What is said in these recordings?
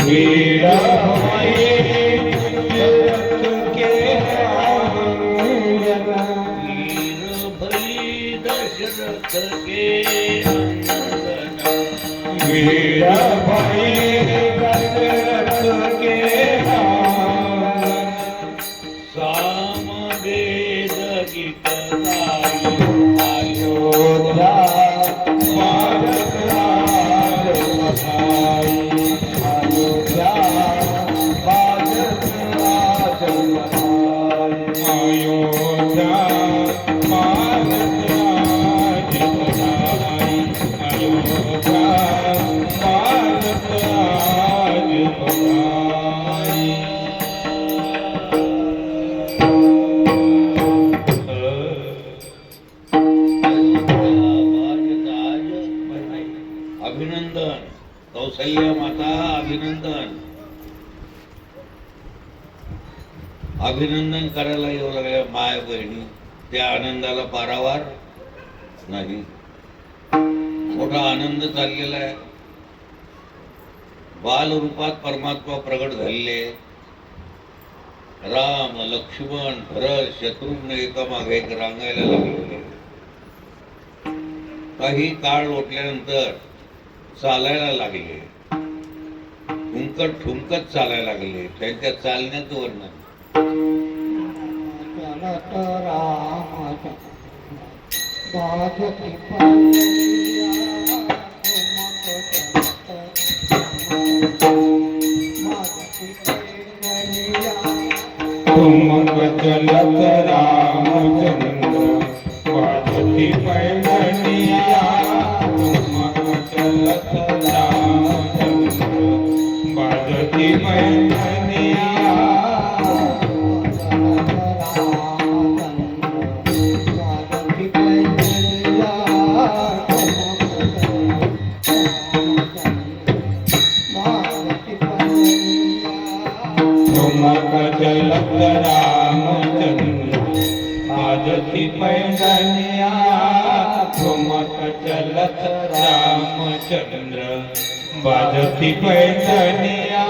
वीरा भाई दशरथ के वीरा भाई दशरथ के साम वेद गीत अयोध्या भारत राज बधाई अयोध्या भारत राज बधाई अयोध्या अभिनंदन कौसल्या माता अभिनंदन अभिनंदन करायला येऊ लागल्या माय बहिणी त्या आनंदाला पारावार नाही मोठा आनंद चाललेला आहे बाल रूपात परमात्मा प्रगट झालेले राम लक्ष्मण भरत शत्रुघ्न एकामागे एक रांगायला लागलेले काही काळ लोटल्यानंतर चालायला लागले ठुमकत ठुमकत चालायला लागले त्यांच्या चालण्याचं वर्णन ठुमक चलत रामचंद्र वाजती पैंजनिया ठुमक चलत रामचंद्र वाजती पैंजनिया ठुमक चलत रामचंद्र वाजती पैंजनिया ठुमक चलत रामचंद्र वाजती पैंजनिया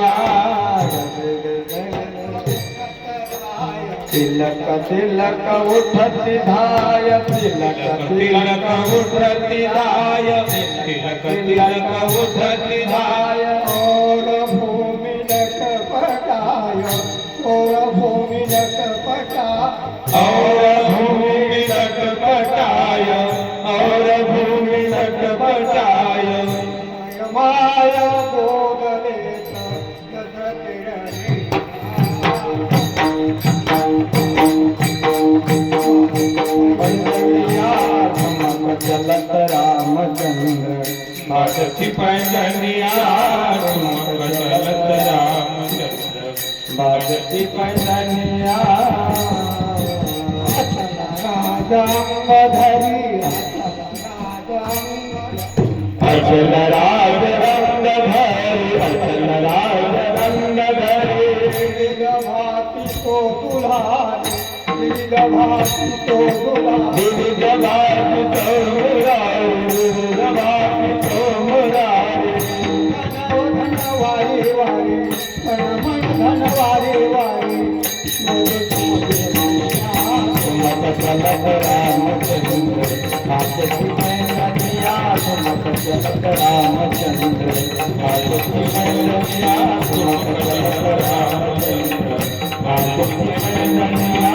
तिलक तिलक उठती धाय तिलक तिलक उठती धाय तिलक तिलक उठती धाय और भूमि लट पटाय और भूमि लट पटा और भूमि लट पटाय और भूमि लट पटाय माया गोगले चलत रामचंद्र वाजती पैंजनिया ठुमक चलत रामचंद्र वाजती पैंजनिया राजांगधरी अचल राज रंग धरी अचल राज रंग धरी भाती तो दुल्हारी भाती तो दुल्हारी भाती तो मुरारी भाती तो मुरारी धन वारी वारी मन धन वारी वारी ठुमक चलत रामचंद्र वाजती पैंजनिया ठुमक चलत रामचंद्र वाजती पैंजनिया ठुमक चलत रामचंद्र वाजती पैंजनिया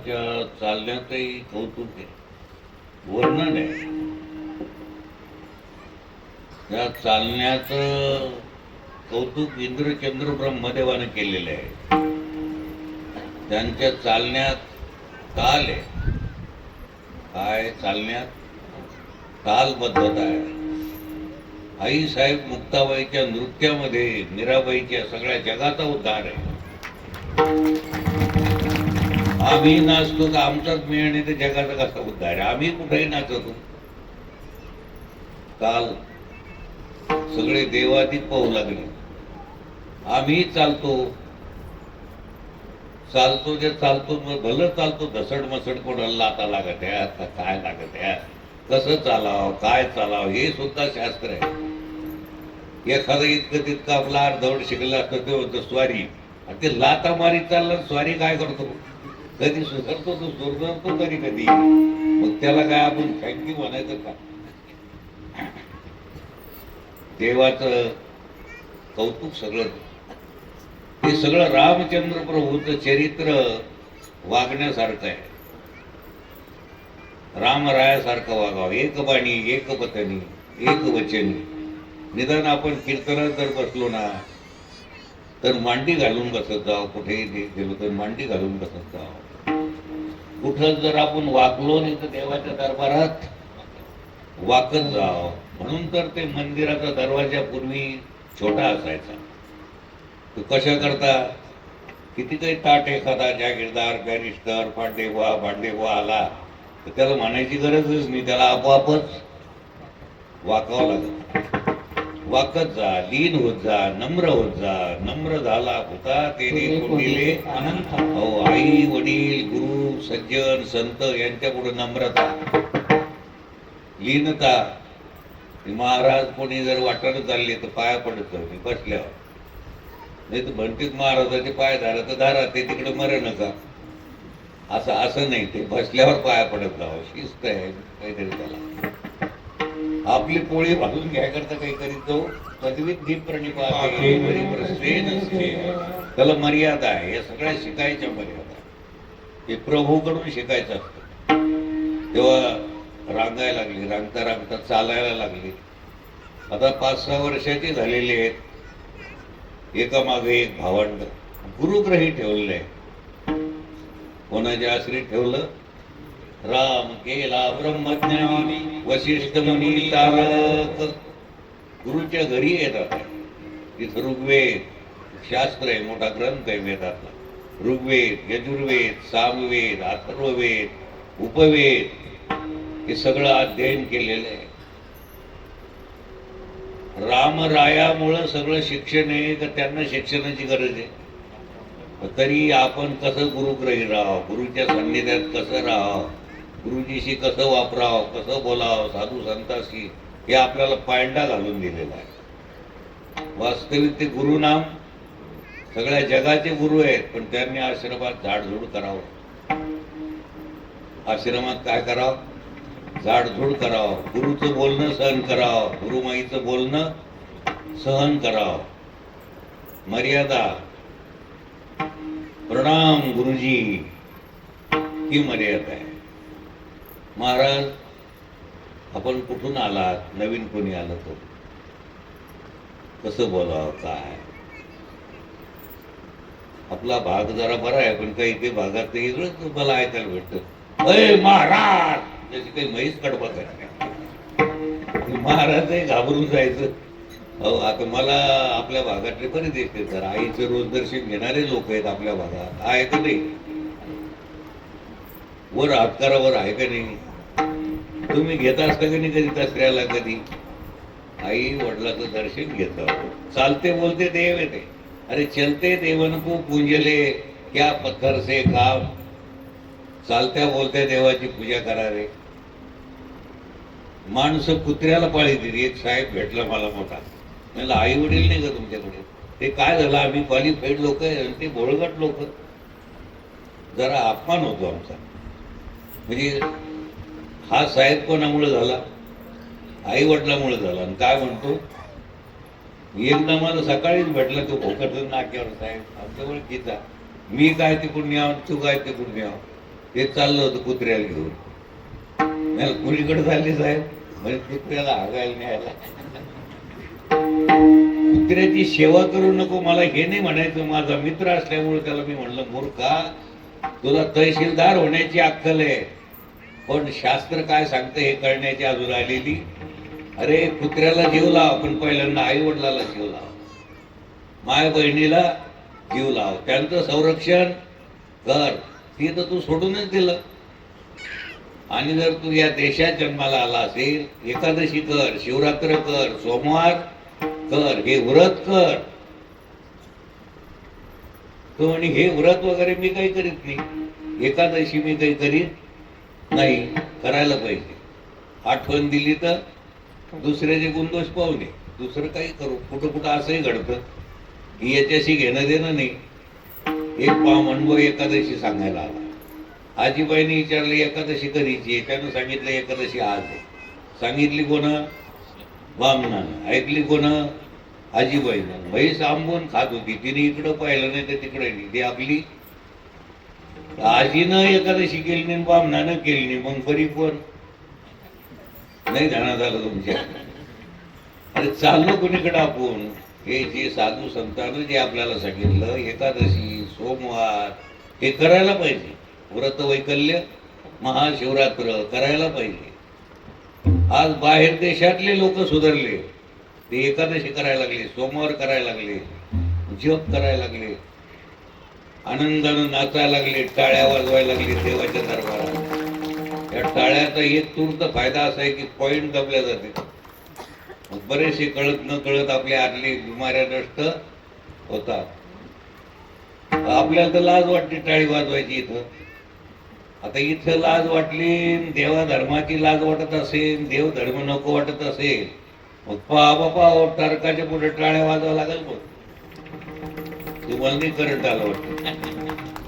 रामाच्या चालण्यातही कौतुक आहे, वर्णन आहे. त्या चालण्याचं कौतुक इंद्रचंद्र ब्रह्मदेवाने केलेलं आहे. त्यांच्या चालण्यात ताल आहे. काय चालण्यात तालबद्धता आहे. आई साहेब मुक्ताबाईच्या नृत्यामध्ये मीराबाईच्या सगळ्या जगाचा उद्धार आहे. आम्ही नाचतो तर आमचाच मिळणे तर जगाचा कसा उद्धार आहे. आम्ही कुठेही नाचतो. काल सगळे देवातीत पाहू लागले. आम्ही चालतो चालतो जे चालतो भलं चालतो धसड मसड कोणाला लाता लागत आहे आता काय लागत आहे, कसं चालावं काय चालावं हे सुद्धा शास्त्र आहे. एखादं इतकं तितकं आपला अर्धवट शिकलं असतं ते होतं स्वारी. ते लाता मारी चाललं स्वारी काय करतो, कधी सुधारतो तो सुधारतो तरी कधी. मग त्याला काय आपण थँक्यू म्हणायचं का. देवाचं कौतुक सगळं हे सगळं रामचंद्र प्रभूचं चरित्र वागण्यासारखं आहे. रामरायासारखं वागावं. एक बाणी एक पतनी एक वचनी. निदान आपण कीर्तनात जर बसलो ना तर मांडी घालून बसत जावं. कुठेही गेलो तर मांडी घालून बसत जावं. कुठं जर आपण वागलो नाही तर देवाच्या दरबारात वाकत जावं. म्हणून तर ते मंदिराचा दरवाजा पूर्वी छोटा असायचा. तो कशा करता किती काही ताट एखादा जागीरदार बॅरिस्टर भांडेबुवा आला तर त्याला म्हणायची गरजच नाही. त्याला आपोआपच वाकावं लागत. वाकत जा, लीन होत जा, नम्र होत जा. नम्र झाला होता तेरे कोंडिले अनंत. हो, आई वडील गुरु सज्जन संत यांच्या पुढे नम्रता लीनता. महाराज कोणी जर वाटानं चालले तर पाया पडत जाऊ बसल्यावर. नाही तर म्हणतील महाराजाचे पाय धारा तर धारा, ते तिकडे मर नका. असं नाही, ते बसल्यावर पाया पडत जावं. शिस्त आहे काहीतरी. त्याला आपली पोळी भाजून घ्याय करता काही करीत जाऊ. पदवीत दीप प्रणिपाते त्याला मर्यादा आहे. या सगळ्या शिकायच्या मर्यादा हे प्रभूकडून शिकायचं असतं. तेव्हा रांगायला लागली, रांगता रांगता चालायला लागली. आता 5-6 वर्षाची झालेली आहेत. एकामागे एक भावंड. गुरुग्रही ठेवलंय. कोणाच्या आश्रय ठेवलं. राम केला ब्रह्मज्ञानी वशिष्ठ मुनी तारक. गुरुच्या घरी येतात. तिथं ऋग्वेद शास्त्र आहे, मोठा ग्रंथ आहे वेदातला. ऋग्वेद, यजुर्वेद, सामवेद, अथर्ववेद, उपवेद हे सगळं अध्ययन केलेलं आहे. रामरायामुळं सगळं शिक्षण आहे का त्यांना शिक्षणाची गरज आहे. तरी आपण कसं गुरुग्रही राहावं, गुरुच्या सान्निध्यात कसं राहावं, गुरुजीशी कसं वापरावं, कसं बोलावं, साधू संतांशी, हे आपल्याला पायंडा घालून दिलेला आहे. वास्तविक ते गुरुनाम सगळ्या जगाचे गुरु आहेत. पण त्यांनी आश्रमात झाडझूड करावं. आश्रमात काय करावं, झाडझूड करावं. गुरुचं बोलणं सहन करावं. गुरुमाईचं बोलणं सहन करावं. मर्यादा. प्रणाम गुरुजी ही मर्यादा आहे. महाराज आपण कुठून आलात, नवीन कोणी आलं तो कसं बोलावं काय. आपला भाग जरा बरा आहे, पण काही काही भागात वेगळंच मला ऐकायला भेटतं. अय महाराज, त्याची काही म्हैस कडबत आहे. महाराजही घाबरून जायचं. हो, आता मला आपल्या भागातले बरेच दिसते. तर आईचं रोज दर्शन घेणारे लोक आहेत आपल्या भागात. आहे का नाही. वर हातकारावर आहे का नाही. तुम्ही घेता असता का नाही कधी दसऱ्याला. कधी आई वडिलाचं दर्शन घेतो. चालते बोलते देव येते. अरे चलते देवन को पूंजले क्या पत्थर से काम. चालत्या बोलत्या देवाची पूजा करा रे. माणसं कुत्र्याला पाळी दिली. एक साहेब भेटला मला मोठा. म्हणलं आई वडील नाही का तुमच्याकडे. ते काय झालं, आम्ही क्वालिफाईड लोक आहे आणि ते भोळगट लोक. जरा अपमान होतो आमचा. म्हणजे हा साहेब कोणामुळे झाला, आई वडिलामुळे झाला. आणि काय म्हणतो, एकदा मला सकाळीच भेटला तो भोकट नाक्यावर. साहेब आमच्या ओळखीचा. मी काय तिकडून यावं, तू काय तिकडून यावं. ते चाललं होतं कुत्र्याला घेऊन. मला कुणीकडे चालले साहेब, म्हणजे कुत्र्याला हागायला न्यायला. कुत्र्याची सेवा करू नको मला हे नाही म्हणायचं. माझा मित्र असल्यामुळे त्याला मी म्हणलं, मूर्खा तुला तहसीलदार होण्याची अक्कल आहे, पण शास्त्र काय सांगतं हे कळण्याची अजून आलेली. अरे कुत्र्याला जीव लाव, पण पहिल्यांदा आई वडिलाला जीव लाव, माय बहिणीला जीव लाव, त्यांचं संरक्षण कर. ते तर तू सोडूनच दिलं. आणि जर तू या देशात जन्माला आला असेल, एकादशी कर, शिवरात्र कर, सोमवार कर, हे व्रत कर. तो म्हणे हे व्रत वगैरे मी काही करीत नाही, एकादशी मी काही करीत नाही, करायला पाहिजे. आठवण दिली तर दुसऱ्याचे गुणदोष पाहुणे, दुसरं काही करू. कुठं कुठं असंही घडतं की याच्याशी घेणं देणं नाही. एक अनुभव एकादशी सांगायला आला. आजीबाईने विचारलं एकादशी कधीची आहे, त्यानं सांगितलं एकादशी आज आहे. सांगितली कोण? बामणानं. ऐकली कोण? आजीबाईनं. म्हैस आंबून खात होती, तिने इकडं पाहिलं नाही तर तिकडे नाही. ती आपली आजीनं एकादशी केली नाही, बामणानं केली नाही, मग बरी कोण? नाही ध्यानात आलं तुमच्या? अरे चाललो कोणीकडे आपण? हे जे साधू संतांनी जे आपल्याला सांगितलं, एकादशी, सोमवार, हे करायला पाहिजे. व्रत वैकल्य, महाशिवरात्र करायला पाहिजे. आज बाहेर देशातले लोक सुधारले, ते एकादशी करायला लागले, सोमवार करायला लागले, जप करायला लागले, आनंदानं नाचायला लागले, टाळ्या वाजवायला लागले देवाच्या दरबारात. या टाळ्याचा एक तूर्त फायदा असा आहे की पॉइंट दबल्या जाते. बरेचसे कळत न कळत आपल्या आतली बिमाऱ्या नष्ट होतात. आपल्याला तर लाज वाटते टाळी वाजवायची इथं. आता इथं लाज वाटली, देवा धर्माची लाज वाटत असेल, देव धर्म नको वाटत असेल, मग बापा तारकाच्या पुढे टाळ्या वाजवा लागेल. मग तुम्हाला नाही करंट आलं वाटत.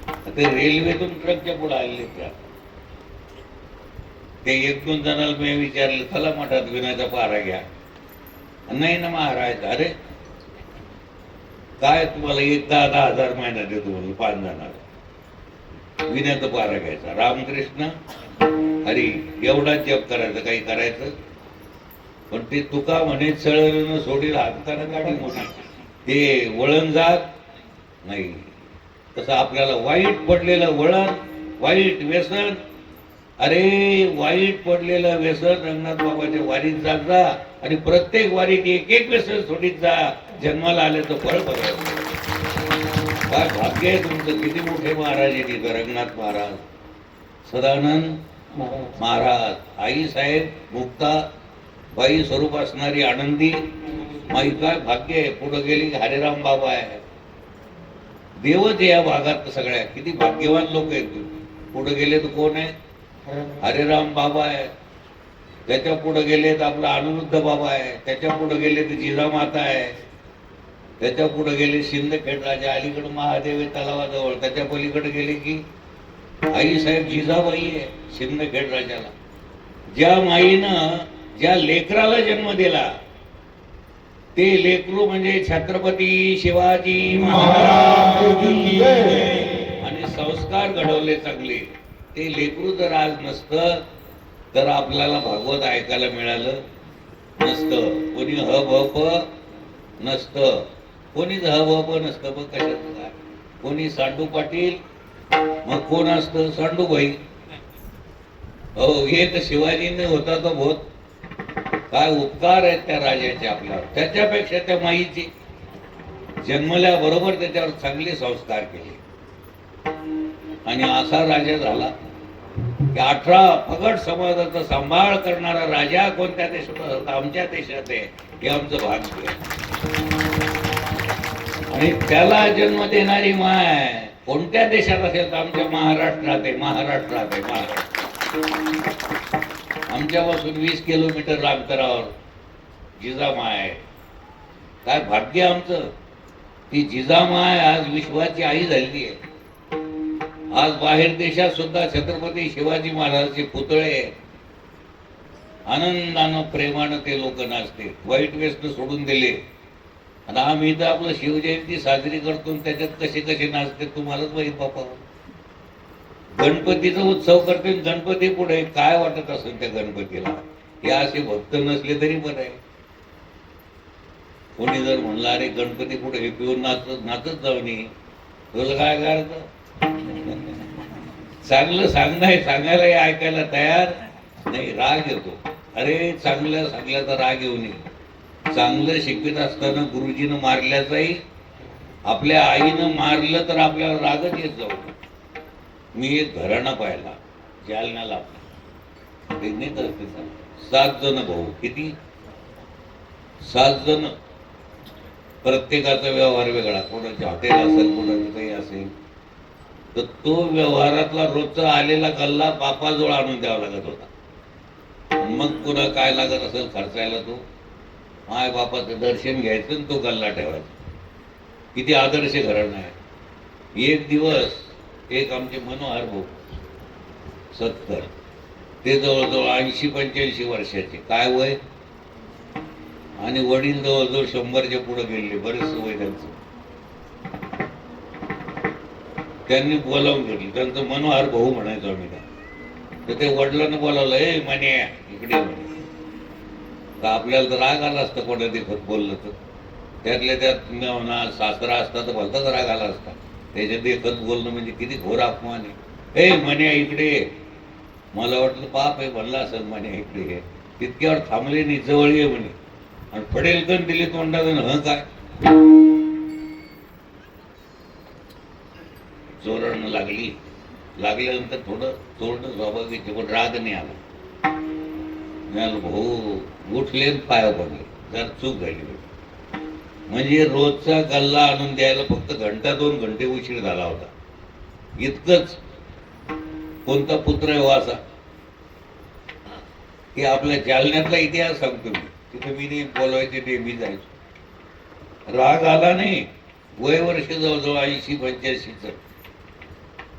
आता रेल्वेतून ट्रकच्या पुढे आलेले त्या ते एक दोन जणांना मी विचारलं, चला मठात विनाचा पारा घ्या. नाही ना महाराज. अरे काय तुम्हाला 10,000 महिना देतो म्हणून 5 जणांना विण्याचा पारा घ्यायचा. रामकृष्ण हरी एवढाच जप करायचं, काही करायचं. पण ते तुका म्हणे चळण सोडील हाताने गाडी मोठी, ते वळण जात नाही. तसं आपल्याला वाईट पडलेलं वळण, वाईट व्यसन, अरे वाईट पडलेलं व्यसन रंगनाथ बाबाच्या वारीत जात जा आणि प्रत्येक वारीत एक एक व्यसन सोडीत जा. जन्माला आल्याचं फळ बघायचं. काय भाग्य आहे तुमचं. किती मोठे महाराज आहे तिथं, रंगनाथ महाराज, सदानंद महाराज, आई साहेब, मुक्ता बाई स्वरूप असणारी आनंदी माई. काय भाग्य आहे. पुढे गेली हरेराम बाबा आहे. देवच या भागात सगळ्या. किती भाग्यवान लोक आहेत. पुढे गेले तर कोण आहे? हरेराम बाबा आहे. त्याच्या पुढे गेले तर आपला अनिरुद्ध बाबा आहे. त्याच्या पुढे गेले तर जिजामाता आहे. त्याच्या पुढे गेले सिंदखेड राजा, अलीकडे महादेव आहे तलावाजवळ. त्याच्या पलीकडे गेले की आई साहेब जिजाबाई आहे सिंदखेड राजाला. ज्या माईनं ज्या लेकराला जन्म दिला ते लेकरू म्हणजे छत्रपती शिवाजी महाराज. आणि संस्कार घडवले चांगले. ते लेकरू जर आज नसतं तर आपल्याला भागवत ऐकायला मिळालं नसतं. कोणी हप नसतं, कोणीच हप नसतं. मग कशात काय? कोणी सांडू पाटील, मग कोण असतं? सांडूबाई. हो, एक शिवाजीने होता तो भोत. काय उपकार आहेत त्या राजाचे आपल्यावर. त्याच्यापेक्षा त्या माईचे जन्मल्याबरोबर त्याच्यावर चांगले संस्कार केले आणि असा राजा झाला की 18 फगट समाजाचा सांभाळ करणारा राजा कोणत्या देशात? आमच्या देशात आहे. हे आमचं भाग्य आहे. आणि त्याला जन्म देणारी माय कोणत्या देशात असेल तर आमच्या महाराष्ट्रात आहे. महाराष्ट्रात आहे. महाराष्ट्र आमच्यापासून 20 किलोमीटर अंतरावर जिजामाय आहे. काय भाग्य आमचं. ती जिजामाय आज विश्वाची आई झालेली आहे. आज बाहेर देशात सुद्धा छत्रपती शिवाजी महाराजांचे पुतळे आनंदानं प्रेमानं ते लोक नाचते. वाईट व्यसन सोडून दिले आणि आम्ही इथं आपलं शिवजयंती साजरी करतो. त्याच्यात कसे कसे नाचते तुम्हालाच माहित बापा. गणपतीचा उत्सव करते, गणपती पुढे काय वाटत असेल त्या गणपतीला? हे असे भक्त नसले तरी बरं आहे. कोणी जर म्हणलं अरे गणपती पुढे हे पिऊन नाचत नाचत जाऊन तुला काय करायचं? चांगलं सांगायला ऐकायला तयार नाही, राग येतो. अरे चांगलं सांगल्याचा राग येऊ नये. चांगलं शिकवित असताना गुरुजीनं मारल्याचाही, आपल्या आईनं मारलं तर आपल्याला रागच येत जाऊ. मी एक घराणा पाहिला जालन्याला, 7 जण भाऊ. किती? 7 जण. प्रत्येकाचा व्यवहार वेगळा, कोणाचे हॉटेल असेल, कोणाचं काही असेल. तर तो व्यवहारातला रोजचा आलेला गल्ला बापाजवळ आणून द्यावा लागत होता. मग पुन्हा काय लागत असेल खर्चायला तो माय बापाचं दर्शन घ्यायचं आणि तो गल्ला ठेवायचा. किती आदर्श घराणं आहे. एक दिवस एक आमचे मनोहर भाऊ सत्तर, ते जवळजवळ 80-85 वर्षाचे, काय वय, आणि वडील जवळजवळ 100च्या पुढे गेलेले, बरेच वय त्यांचं. त्यांनी बोलावून घेतलं, त्यांचं मनोहर भाऊ म्हणायचो आम्ही. तर ते वडिलांना बोलावलं, ए म्हणे इकडे म्हणे. तर आपल्याला तर राग आला असता कोणा देखत बोललं तर. त्यातल्या त्यात सासरा असता तर भलताच राग आला असता. त्याच्या देखत बोलणं म्हणजे किती घोर अपमान आहे. ए म्हणे इकडे. मला वाटलं पाप आहे, म्हणलं असेल म्हणे इकडे हे. तितक्यावर थांबले नाही, जवळ ये म्हणे, आणि पडेल कण दिली तोंडात. ह काय चोरणं लागल्यानंतर थोडं चोरणं स्वाभाविक, पण राग नाही आला. भाऊ उठले, पाया पडले, जर चूक झाली. म्हणजे रोजचा गल्ला आणून द्यायला फक्त 1-2 घंटे उशीर झाला होता, इतकंच. कोणता पुत्र आहे असा की आपल्या जालन्यातला इतिहास सांगतो मी. तिथे मी नाही बोलवायचे, ते मी जायचो. राग आला नाही. वय वर्ष जवळजवळ 80-85च.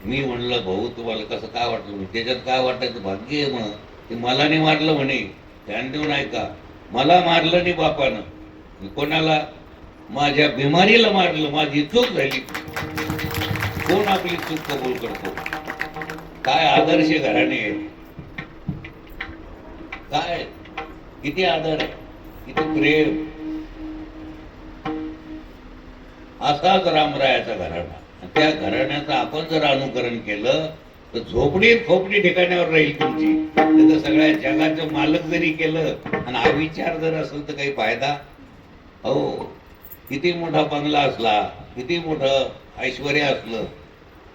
मी म्हणलं भाऊ तुम्हाला कसं काय वाटलं? त्याच्यात काय वाटायचं? भाग्य आहे मग, ते मला नाही मारलं म्हणे. ध्यान देऊन ऐका, मला मारलं नाही बापानं. मी कोणाला? माझ्या बिमारीला मारलं. माझी चूक झाली. कोण आपली चूक कबूल करतो? काय आदर्श घराणे आहे, काय किती आदर आहे, किती प्रेम. असाच रामरायाचा घराणा. त्या घराण्याचं आपण जर अनुकरण केलं तर झोपडी खोपडी ठिकाणावर राहील तुमची. तर सगळ्या जगाचं मालक जरी केलं आणि हा विचार जर असेल तर काही फायदा? हो, किती मोठा बंगला असला, किती मोठं ऐश्वर असलं,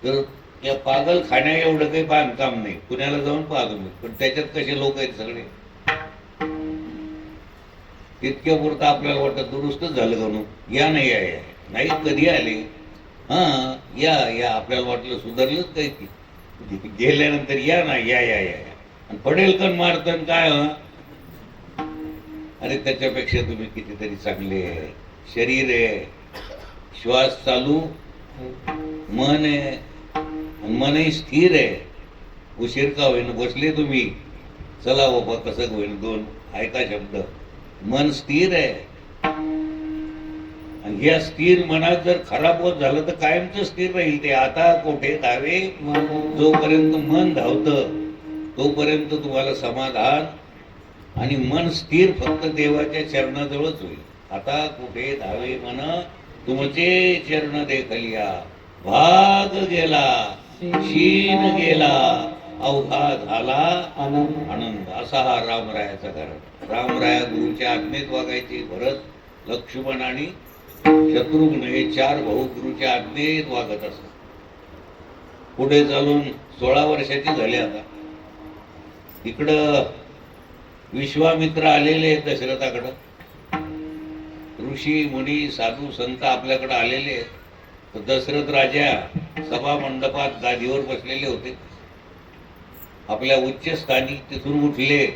तर या पागल खाण्या एवढं काही बांधकाम नाही. पुण्याला जाऊन पाहतो मी, पण त्याच्यात कसे लोक आहेत सगळे. तितक्या पुरतं आपल्याला वाटतं दुरुस्तच झालं म्हणून. या नाही आहे, नाही कधी आले, हा या या, आपल्याला वाटलं सुधारलंच काही की. गेल्यानंतर या ना, या या या, आणि पडेल कण मारतन काय. अरे त्याच्यापेक्षा तुम्ही कितीतरी चांगले आहे. शरीर आहे, श्वास चालू, मन आहे, मनही स्थिर आहे. उशीर का होईन बसले तुम्ही, चला बाबा कसं होईल, 2 ऐका शब्द. मन स्थिर आहे, आणि या स्थिर मनात जर खराब होत झालं तर कायमच स्थिर राहील ते. आता कोठे धावे, जोपर्यंत मन धावतं तोपर्यंत तुम्हाला समाधान, आणि मन स्थिर फक्त देवाच्या चरणाजवळच होईल. आता कुठे धावे मन, तुमचे चरण देखलिया. भाग गेला, शीन गेला, अवघा झाला आनंद. असा हा रामरायाचा घराणा. रामराया गुरुच्या आज्ञेत वागायचे. भरत, लक्ष्मण आणि शत्रुघ्न हे 4 भाऊ गुरुच्या आज्ञेत वागत असत. पुढे चालून 16 वर्षाची झाले. आता इकडं विश्वामित्र आलेले दशरथाकडं. ऋषी मुनी साधू संत आपल्याकडे आलेले. तर दशरथ राजा सभा मंडपात गादीवर बसलेले होते. आपल्या उच्चस्थानी तिथून उठले,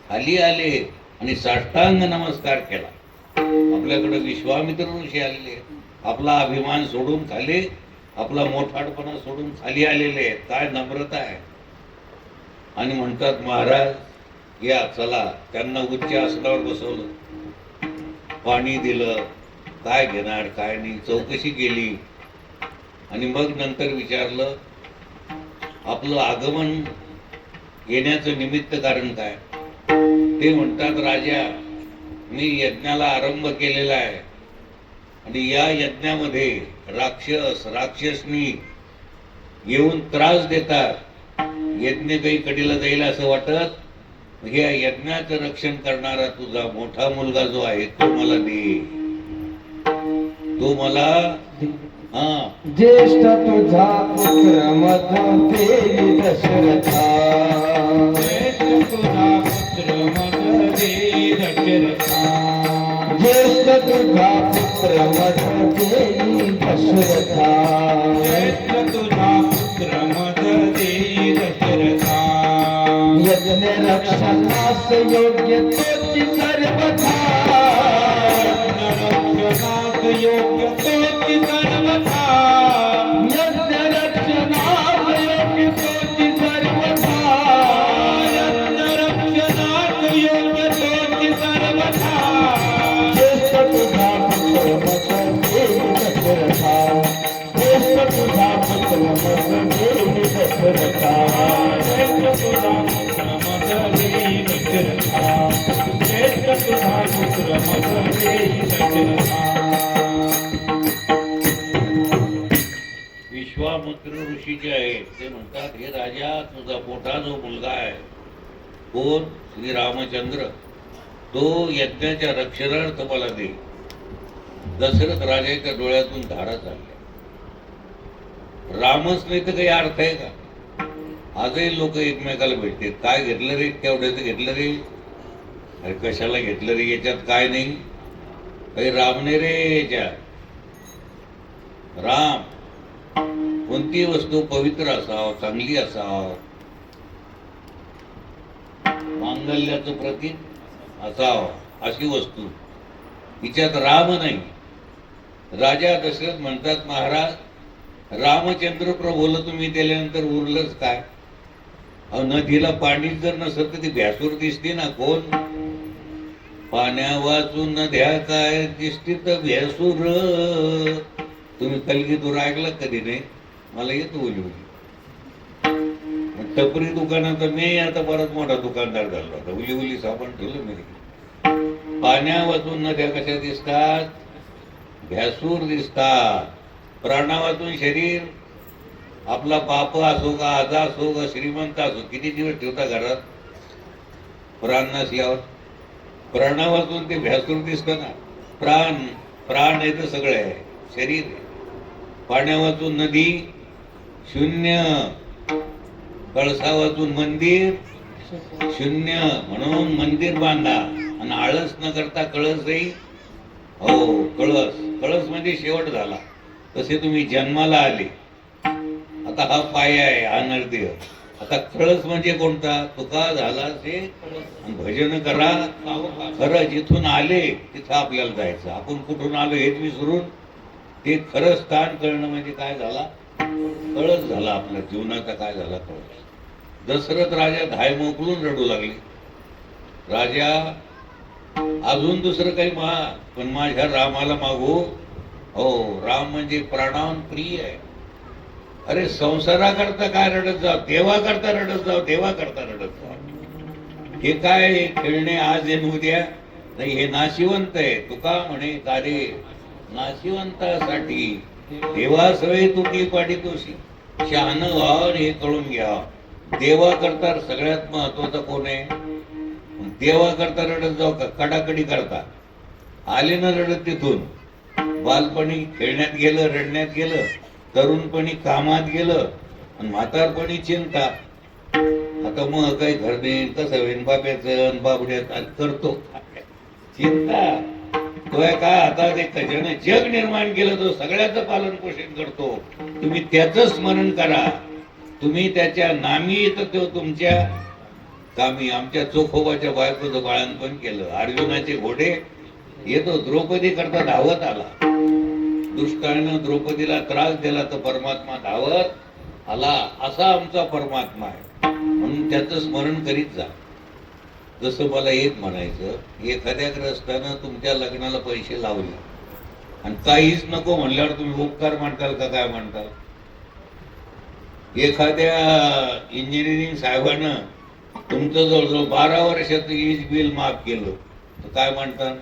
खाली आले आणि साष्टांग नमस्कार केला. आपल्याकडे विश्वामित्र ऋषी आलेले. आपला अभिमान सोडून खाली, आपला मोठाडपणा सोडून खाली आलेले. काय नम्रता आहे. आणि म्हणतात महाराज या चला. त्यांना उच्च आसनावर बसवलं, पाणी दिलं. काय घेणार काय नाही चौकशी केली, आणि मग नंतर विचारलं आपलं आगमन येण्याचं निमित्त कारण काय? ते म्हणतात, राजा मी यज्ञाला आरंभ केलेला आहे आणि या यज्ञामध्ये राक्षसनी येऊन त्रास देतात. यज्ञ काही कडेला जाईल असं वाटत, या यज्ञाचं रक्षण करणारा तुझा मोठा मुलगा जो आहे तो मला दे, तो मला ज्येष्ठ तुझा पुत्र मधुपेली दशरथा, ज्येष्ठ तुझा पुत्र मधुपेली दशरथा, ज्येष्ठ तुझा पुत्र मधुपेली दशरथा, ज्येष्ठ तुझा पुत्र मधुपेली दशरथा, यज्ञ रक्षणास योग्य तोची सर्वथा, रक्षणास योग्य तोची सर्वथा, यज्ञ रक्षणास योग्य तोची सर्वथा, यज्ञ रक्षणास योग्य तोची सर्वथा, ज्येष्ठ तुझा पुत्र मधुपेली दशरथा, ज्येष्ठ तुझा पुत्र मधुपेली दशरथा, ज्येष्ठ तुझा पुत्र मधुपेली दशरथा, ज्येष्ठ तुझा पुत्र मधुपेली दशरथा. विश्वामित्र ऋषी जे आहेत ते म्हणतात, हे राजा तुझा मोठा जो मुलगा आहे, कोण? श्री रामचंद्र, तो यज्ञाच्या रक्षणार्थ मला दे. दशरथ राजाच्या डोळ्यातून धारा चालल्या. रामच नाही तर काही अर्थ आहे का? आजही लोक एकमेकाला भेटतात, काय घेतलं रे, तेवढ्याचं घेतलं रे, अरे कशाला घेतलं रे, याच्यात काय नाही, काही राम नाही रे याच्यात. राम कोणती वस्तू पवित्र असावं, चांगली असावं, मांगल्याचं प्रतीक असावं, अशी वस्तू, हिच्यात राम नाही. राजा दशरथ म्हणतात, महाराज रामचंद्र प्रभूला तुम्ही दिल्यानंतर उरलंच काय? नदीला पाणी जर नसत तर ती भ्यासूर दिसते ना. कोण? पाण्या वाचून नद्या काय दिसते तर भ्यासूर. तुम्ही कलगीतूर ऐकलं कधी? नाही, मला येतो उली टपरी दुकानात मी आता परत मोठा दुकानदार झालो. आता उली उली साबण ठेवलं मी. पाण्या वाचून नद्या कशा दिसतात? भ्यासूर दिसतात. प्राणा वाचून शरीर, आपला बाप असो का, आजा असो का, श्रीमंत असो, किती दिवस ठेवता घरात प्राण नसल्यावर? प्राणा वाचून ते भ्यासूर दिसतं ना. प्राण आहे तर सगळं आहे, शरीर आहे. पाण्या वाचून नदी शून्य, कळसा वाचून मंदिर शून्य. म्हणून मंदिर बांधा आणि आळस न करता कळसही. हो, कळस म्हणजे शेवट झाला. तसे तुम्ही जन्माला आले, आता हा पाय आहे, हा नरदेह. आता कळस म्हणजे कोणता? तुका झाला ते भजन करा. खरं जिथून आले तिथं आपल्याला जायचं. आपण कुठून आलो हेच विसरून ते खरं स्थान कळणं म्हणजे काय झाला? कळस झाला आपल्या जीवनाचा. काय झाला? कळस. दशरथ राजा धाय मोकलून रडू लागले. राजा अजून दुसरं काही पण माझ्या रामाला मागू. हो, राम म्हणजे प्राणाहून प्रिय आहे. अरे संसाराकरता काय रडत जाव, देवा करता रडत जाव, देवा करता रडत जाव. हे काय खेळणे आज येऊन उद्या नाही, हे नाशिवंत आहे. तुका म्हणे कारे नाशिवंतासाठी देवासवे तुटी पाडितोशी. शहाणं व्हावं हे कळून घ्या. देवा करता सगळ्यात महत्वाचा कोण आहे? देवा करता रडत जाऊ का? कडाकडी करता आले ना रडत तिथून. बालपणी खेळण्यात गेलं, रडण्यात गेलं, तरुणपणी कामात गेलं, आणि म्हातारपणी चिंता. आता मग काही घर देईन, कसं होईन, बाप्याचं बाबड्यात करतो चिंता. तो काय आता ते कशाने जग निर्माण केलं, तो सगळ्याचं पालन पोषण करतो. तुम्ही त्याचं स्मरण करा. तुम्ही त्याच्या नामी येत तो तुमच्या कामी. आमच्या चोखोबाच्या बायकोचं बाळणपण केलं. अर्जुनाचे घोडे येतो द्रौपदी करता धावत आला. दुष्काळानं द्रौपदीला त्रास दिला तर परमात्मा धावत आला. असा आमचा परमात्मा आहे. म्हणून त्याचं स्मरण करीत जा. जसं मला एक म्हणायचं, एखाद्या ग्रस्तानं तुमच्या लग्नाला पैसे लावले आणि काहीच नको म्हणल्यावर तुम्ही उपकार मानताल का काय म्हणताल? एखाद्या इंजिनिअरिंग साहेबानं तुमचं जवळजवळ 12 वर्षाचं वीज बिल माफ केलं तर काय म्हणतात?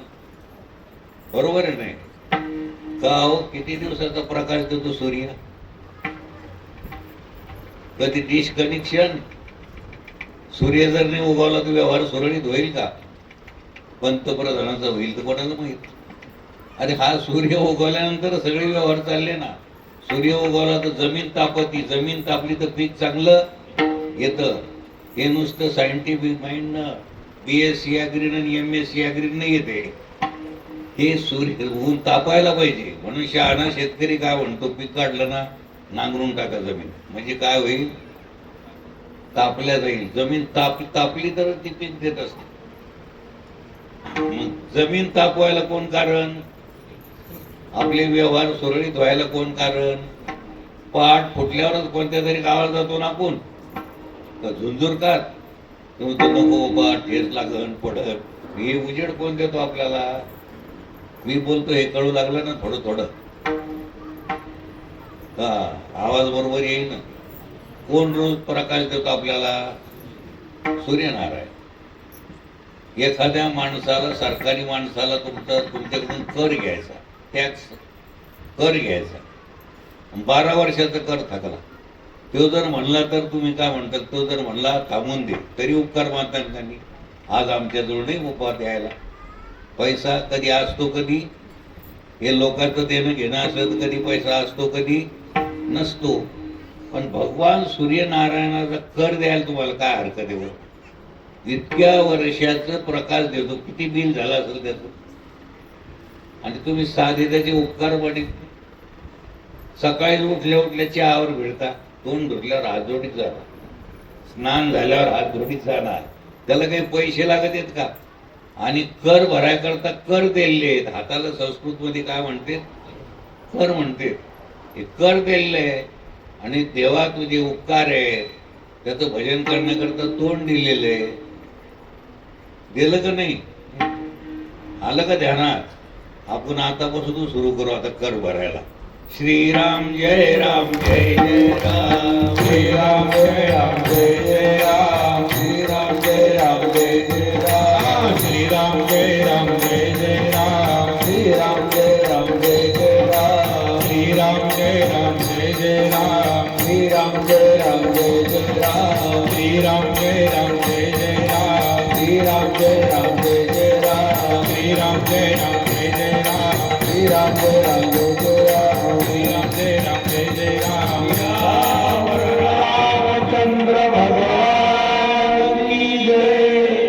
बरोबर आहे नाही का हो? किती दिवसाचा प्रकाश देतो सूर्य? कधी डिश कनेक्शन? सूर्य जर नाही उगवला तर व्यवहार सुरळीत होईल का? पंतप्रधानाचा होईल तर कोणाला माहित? अरे हा सूर्य उगवल्यानंतर सगळे व्यवहार चालले ना. सूर्य उगवला तर जमीन तापती, जमीन तापली तर पीक चांगलं येतं. हे नुसतं सायंटिफिक माइंडनं BSc ॲग्रीन आणि MSc ॲग्रीन येते. हे सूर्य ऊन तापायला पाहिजे. म्हणून शहाणा शेतकरी काय म्हणतो, पीक काढलं ना नांगरून टाका जमीन, म्हणजे काय होईल? तापल्या जाईल. जमीन तापली तर ती पीक देत असते. मग जमीन तापवायला कोण कारण? आपले व्यवहार सुरळीत व्हायला कोण कारण? पाठ फुटल्यावरच कोणत्या तरी गावाला जातो ना आपण, तर झुंझुरतात तो नको बाबा, ठेस लागण पडत. हे उजेड कोण देतो आपल्याला? मी बोलतो हे कळू लागलं ना थोडं थोडं, हा आवाज बरोबर येईल ना. कोण रोज प्रकाश देतो आपल्याला? सूर्यनारायण. एखाद्या माणसाला, सरकारी माणसाला तुमच्याकडून कर घ्यायचा, टॅक्स कर घ्यायचा, 12 वर्षाचा कर थकला. तो जर म्हणला तर तुम्ही काय म्हणतात? तो जर म्हणला थांबून दे, तरी उपकार मानतात त्यांनी. आज आमच्याजवळ नाही उपहार द्यायला पैसा. कधी असतो कधी हे लोकांचं देणं घेणं असलं तर कधी पैसा असतो कधी नसतो. पण भगवान सूर्यनारायणाचा कर द्यायला तुम्हाला काय हरकत आहे बरं? इतक्या वर्षाचं प्रकाश देतो, किती बिल झालं असेल त्याचं? आणि तुम्ही साधे त्याचे उपकार पाणी. सकाळी उठल्या चहावर भिडता, तोंड धुतल्यावर हात जोडीत जाणार, स्नान झाल्यावर हात जोडीत जाणार. त्याला काही पैसे लागत आहेत का? आणि कर भरायकरता कर दिलेले आहेत. हाताला संस्कृत मध्ये काय म्हणते? कर म्हणते. हे कर दिलेले आहे. आणि देवा तुझे उपकार आहे, त्याचं भजन करण्याकरता तोंड दिलेलं आहे. दिलं का नाही? आलं का ध्यानात? आपण आतापासून सुरू करू आता कर भरायला. श्रीराम जय राम जय जय राम, श्रीराम जय राम जय जय राम, श्रीराम जय राम जय जय राम, श्रीराम जय राम जय जय राम, श्रीराम जय राम जय जय राम, श्रीराम जय राम जय जय राम, श्रीराम जय राम जय जय राम, श्रीराम जय राम जय जय राम, श्रीराम जय राम जय जय राम, श्रीराम जय राम जय जय राम, श्रीराम जय राम जय जय राम, श्रीराम जय राम जय जय राम. रामचंद्र भगवान की जय.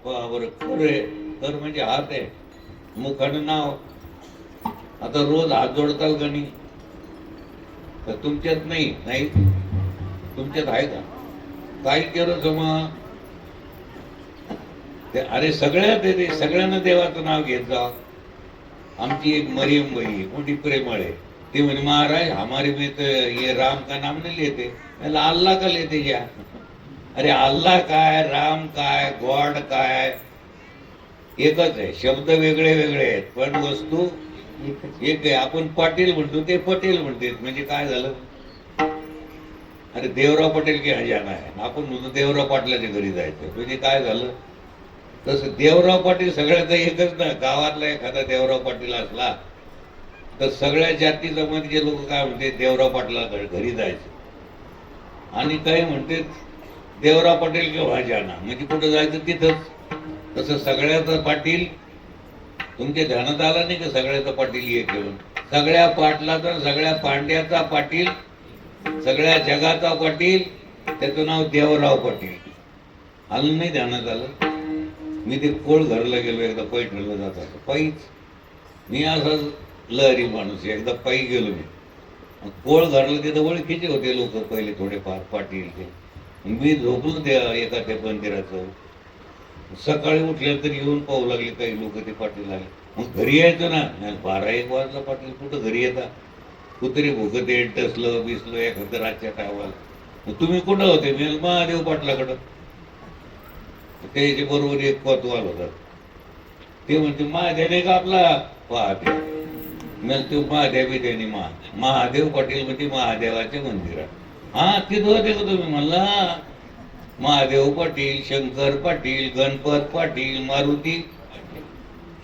बरोबर. कर आहे. कर म्हणजे हात आहे, मुखानं नाव. आता रोज हात जोडताल का नाही? तर तुमच्यात नाही नाही तुमच्यात आहे का? काय केलं मग? अरे सगळ्यात येते, सगळ्यांना देवाचं नाव घेत जा. आमची एक मरियम बाई मोठी प्रेमळ आहे, ती म्हणे महाराज हमारे में तो ये राम का नाम नहीं लेते. अल्लाह का लेते क्या? अरे अल्लाह काय, राम काय, गॉड काय एकच आहे. शब्द वेगळे वेगळे आहेत पण वस्तू एक आहे. आपण पाटील म्हणतो ते पटेल म्हणते, म्हणजे काय झालं? अरे देवराव पटेल की हजाना आहे, आपण म्हणतो देवराव पाटलाच्या घरी जायचं, म्हणजे काय झालं? तसं देवराव पाटील सगळ्याचा एकच ना. गावातला एखादा देवराव पाटील असला तर सगळ्या जाती जमातीचे लोक काय म्हणते? देवराव पाटला घरी जायचं. आणि काही म्हणते देवराव पाटील किंवा हजाना, म्हणजे कुठं जायचं तिथंच. तसं सगळ्याचा पाटील तुमच्या ध्यानात आला नाही का? सगळ्याचा पाटील एक घेऊन, सगळ्या पाटलाचा, सगळ्या पांड्याचा पाटील, सगळ्या जगाचा पाटील, त्याचं नाव देवराव पाटील. आलं नाही ध्यानात आलं? मी ते कोळ घरला गेलो एकदा, पैठणला जात होतो पायीच. मी असाच लहरी माणूस, एकदा पायी गेलो मी. कोळ घरला तिथं ओळखीचे होते लोक पहिले थोडेफार पाटील ते. मी झोपलो त्या एका त्या मंदिराचं. सकाळी उठल्या तरी येऊन पाहू लागले काही लोक ते पाटील आले. मग घरी यायचं ना, 12-1 वाजला पाटील कुठं घरी येता? कुतरी भुकते, टसलं बिसलं एखादं रातच्या टायमाला. मग तुम्ही कुठं होते? मी महादेव पाटलाकडं. त्याचे बरोबर एक कोतवाल होता, ते म्हणते महादेव नाही का आपला? पहाटे मग तू महादेवी त्यांनी महादेव पाटील म्हणजे महादेवाचे मंदिर हा तिथं होते का तुम्ही म्हणला महादेव पाटील, शंकर पाटील, गणपत पाटील, मारुती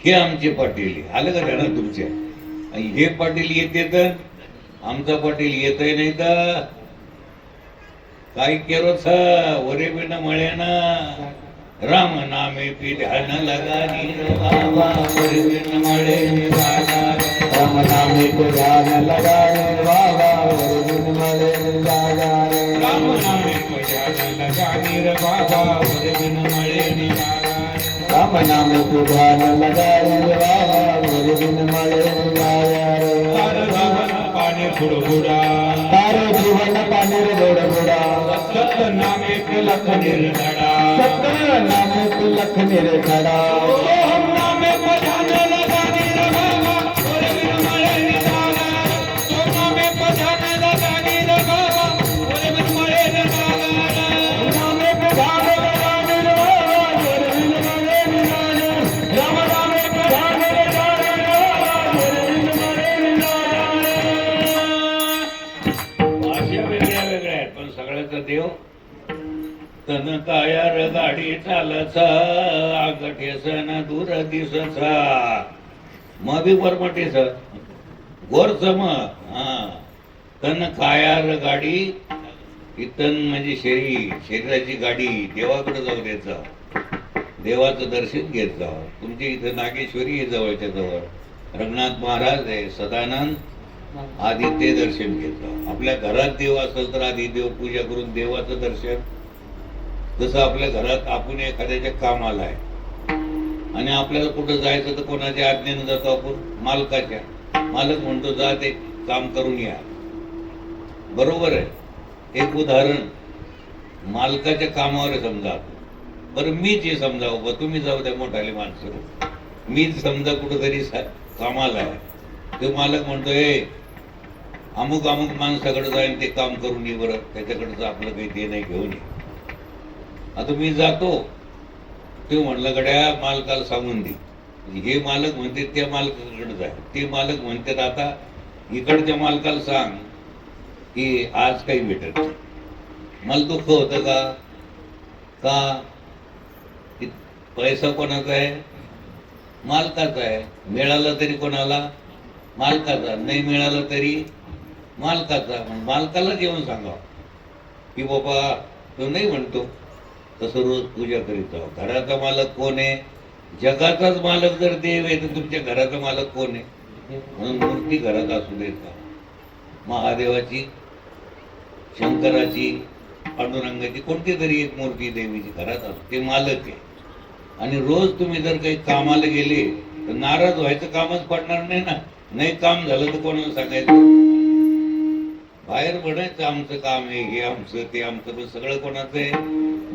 हे आमचे पाटील आलं का ध्यानात तुमच्या. आणि हे पाटील येते तर आमचा पाटील येतही नाही तर काय केरोच वरे बिन मळे ना राम नामे ध्यान लगानी बाबा वरे बिन मळे राम नामे को ध्यान लगाने बाबा वरदिन मले जागारे. राम नामे को ध्यान लगानी रे बाबा वरदिन मळे निरागारे. राम नामे को ध्यान लगाने बाबा वरदिन मले जागारे. तार जीवन पाणी बुडबुडा तारे जीवन पानी रे बुडबुडा. सत नामे को लख निर्धडा. सत्य नामे को लख निर्धडा. ओम नामे को ध्यान लगानी रे बाबा वरदिन मळे निरागारे. ओम नामे को ध्यान लगानी रे बाबा वरदिन मळे निरागारे. नामे को ध्यान लगाने बाबा वरदिन मले जागारे. राम नामे को ध्यान लगाने बाबा वरदिन मले जागारे. भाषा वेगळ्या वेगळ्या आहेत पण सगळ्याचा देव तन कायार गाडी चालचा आगठे सण दूर दिसचा मबी परमटेच गोर सम हा तन कायार गाडी इतन म्हणजे शरीराची गाडी देवाकडे जाऊ देत जा देवाचं दर्शन घेत जा. तुमच्या इथं नागेश्वरी आहे जवळच्या जवळ रंगनाथ महाराज आहे सदानंद आधी ते दर्शन घेत जा. आपल्या घरात देव असेल तर आधी देव पूजा करून देवाचं दर्शन. जसं आपल्या घरात आपण एखाद्याच्या कामाला आहे आणि आपल्याला कुठं जायचं तर कोणाच्या आज्ञेनं जातो आपण मालकाच्या. मालक म्हणतो जा ते काम करून या बरोबर आहे. एक उदाहरण मालकाच्या कामावर आहे समजा बरं मीच हे समजावं बा तुम्ही जाऊ द्या मोठाले माणसं मीच समजा कुठंतरी कामाला आहे ते मालक म्हणतो हे अमुक अमुक माणसाकडे जाईन ते काम करून ये बरं त्याच्याकडचं आपलं काही ते नाही घेऊन ये. आता मी जातो ते म्हणलं गड्या मालकाला सांगून दे. हे मालक म्हणते त्या मालकाकडे जाय ते मालक म्हणतात आता इकडच्या मालकाला सांग की आज काही भेटत नाही. मला दुःख होतं का पैसा कोणाचा आहे मालकाचा आहे. मिळाला तरी कोणाला मालकाचा नाही मिळाला तरी मालकाचा. मालकालाच येऊन सांगा की बाबा तो नाही म्हणतो तसं रोज पूजा करीत जाऊ. घराचा मालक कोण आहे जगाचाच मालक जर देव आहे तर तुमच्या घराचा मालक कोण आहे. म्हणून मूर्ती घरात असू देत का महादेवाची शंकराची पांडुरंगाची कोणती तरी एक मूर्ती देवीची घरात असते ते मालक आहे. आणि रोज तुम्ही जर काही कामाला गेले तर नाराज व्हायचं कामच पडणार नाही ना. नाही काम झालं तर कोणाला सांगायचं बाहेर पडायचं आमचं काम आहे हे आमचं ते आमचं पण सगळं कोणाचं आहे.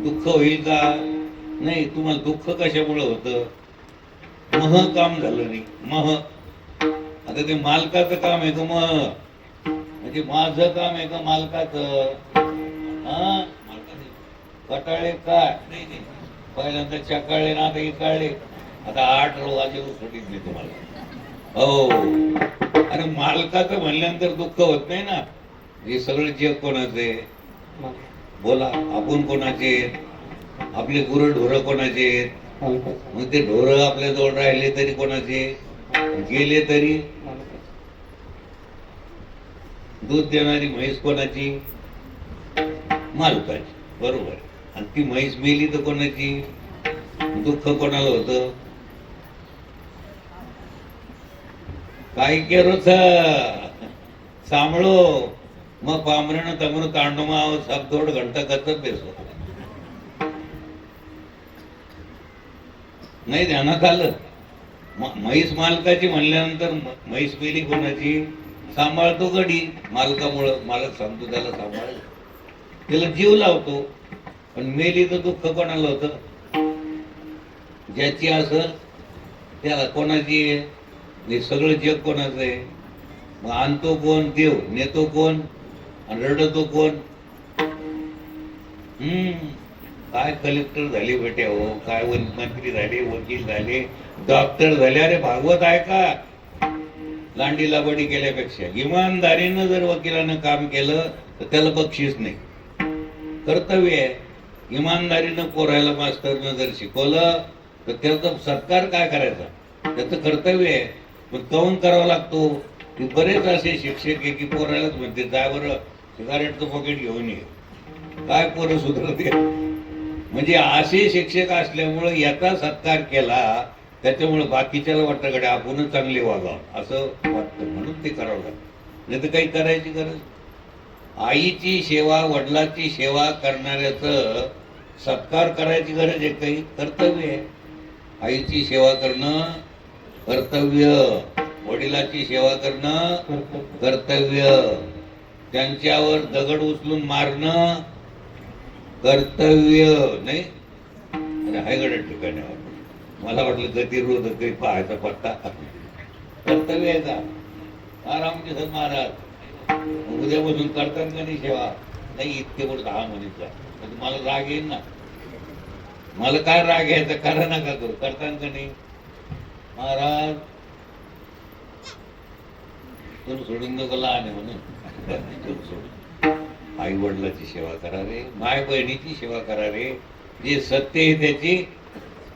दुःख होईल का नाही. तुम्हाला दुःख कशामुळे होतं काम झालं नाही आता ते मालकाचं काम आहे का म्हणजे माझं काम आहे का मालकाचं. हा कटाळे काय नाही पहिल्यांदा चकाळले ना आता इकाळले आता 8 रोगाचे सुटीत नाही तुम्हाला. हो अरे मालकाचं म्हणल्यानंतर दुःख होत नाही ना. हे सगळं जग कोणाचे बोला आपण कोणाचे आपले गुरंढोरं कोणाचे. मग ते ढोरं आपल्या जवळ राहिले तरी कोणाचे गेले तरी. दूध देणारी म्हैस कोणाची मालकाची बरोबर. आणि ती म्हैस मेली तर कोणाची दुःख कोणाला होतं काय केरोच सांभळो मग पामरण तमरू तांडोमा सबदोड घंटा कचत बेसो नाही ध्यानात आलं. म्हैस मालकाची म्हणल्यानंतर म्हैस मेली कोणाची सांभाळतो गडी मालकामुळं. मालक सांगतो त्याला सांभाळ त्याला जीव लावतो. पण मेली तर दुःख कोणाला होतं ज्याची असं त्याला कोणाची आहे. हे सगळं जग कोणाचं आहे. मग आणतो कोण देव नेतो कोण आणि रडतो कोण. काय कलेक्टर झाले बेटे हो काय मंत्री झाले वकील झाले डॉक्टर झाले. अरे भागवत आहे का लांडीला बडी केल्यापेक्षा इमानदारीनं जर वकिलानं काम केलं तर त्याला बक्षीस नाही. कर्तव्य आहे. इमानदारीनं पोरायला मास्तरनं जर शिकवलं तर त्याचा सत्कार काय करायचा, त्याचं कर्तव्य आहे. पण काऊन करावा लागतो की बरेच असे शिक्षक आहे की पोरायलाच म्हणते जाय बरं सिगारेटचं पॉकेट घेऊन ये, काय पोरं सुधारते. म्हणजे असे शिक्षक असल्यामुळे याचा सत्कार केला त्याच्यामुळे बाकीच्याला वाटतं कडे आपणच चांगले वागावं असं वाटतं, म्हणून ते करावं लागतं. नाही तर काही करायची गरज. आईची सेवा वडिलाची सेवा करणाऱ्याचं सत्कार करायची गरज आहे, काही कर्तव्य आहे. आईची सेवा करणं कर्तव्य, वडिलाची सेवा करणं कर्तव्य, त्यांच्यावर दगड उचलून मारणं कर्तव्य नाही. अरे हायगड ठिकाणी मला वाटलं गती रोध काही पाहायचा पत्ता कर्तव्य आहे का रामकृष्ण महाराज उद्यापासून करतात का नाही सेवा, नाही इतके बोलत हा म्हणितला मला राग येईल ना. मला काय राग यायचा, करा नका करू, करतात का नाही महाराज तुम्ही सोडून नको लहान आहे म्हणून सोडून. आई वडिलाची सेवा करा रे, माय बहिणीची सेवा करा रे, जे सत्य आहे त्याची,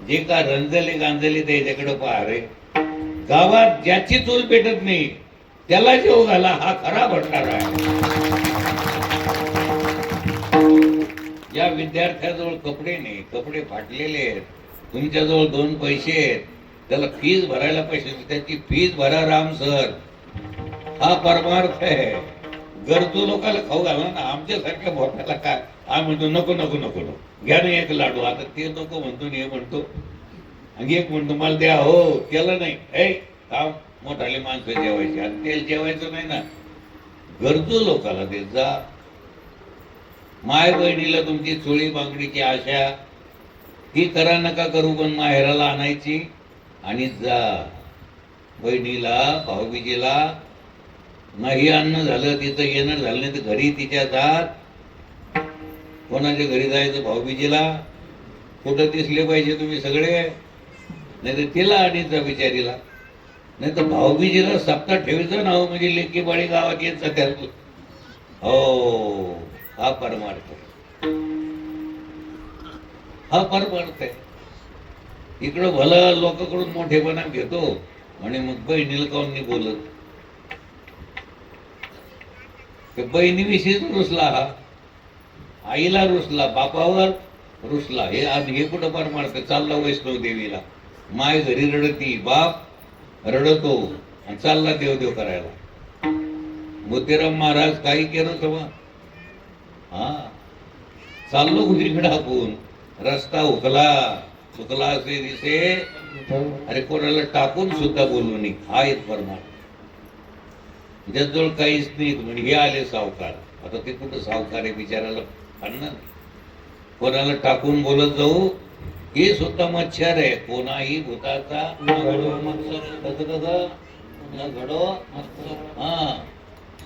जे का रंजले गांजले त्याच्याकडे पहा रे. गावात ज्याची चूल पेटत नाही त्याला जेव घाला, हा खरा भटणारा आहे. या विद्यार्थ्याजवळ कपडे नाही, कपडे फाटलेले आहेत, तुमच्याजवळ 2 पैसे आहेत, त्याला फीस भरायला पैसे, त्याची फीस भरा राम सर, हा परमार्थ आहे. गरजू लोकांना खाऊ घाला ना, आमच्यासारख्या भोट्याला काय आम्ही म्हणतो नको नको नको नको घ्या ना एक लाडू, आता ते नको म्हणतो हे म्हणतो, आणि एक म्हणतो मला द्या, हो केलं नाही हे काम मोठाले माणसं जेवायची, आणि तेल जेवायचं नाही ना. गरजू लोकांना देत जा. माय बहिणीला तुमची चोळी बांगडीची आशा ती करा नका करू, पण माहेराला आणायची आणि जा. बहिणीला भाऊबीजेला नाही अन्न झालं, तिचं येणं झालं नाही तर घरी तिच्या जात. कोणाच्या घरी जायचं भाऊबीजेला, कुठं दिसले पाहिजे तुम्ही सगळे, नाही तर तिला आणि जा बिचारीला, नाही तर भाऊबीजेला सप्ताह ठेवायचं नाव म्हणजे लेकी बाळी गावात येत जात्यात. हो हा परमार्थ आहे, हा परमार्थ आहे. इकडं भलं लोकांकडून मोठेपणा घेतो आणि मग बहिणीला काऊन नाही बोलत. बहिणीविषयीच रुसला हा, आईला रुसला, बापावर रुसला. हे आज हे कुठं परमार्थ चालला वैष्णव देवीला. माय घरी रडती, बाप रडतो आणि चालला देवदेव करायला. मोतीराम महाराज काही केलं तेव्हा, हा चाललो गुजरीकडे आपण, रस्ता हुकला चुकला असे दिसे, अरे कोणाला टाकून सुद्धा बोलू नये, हा एक परमार्थ. ज्याजवळ काहीच नाही म्हणजे हे आले सावकार, आता ते कुठं सावकार आहे बिचाराला आणणार. कोणाला टाकून बोलत जाऊ, हे सुद्धा मच्छर आहे. कोणाही भूताचा न घडो मत्सर, न घडो मत्सर, हा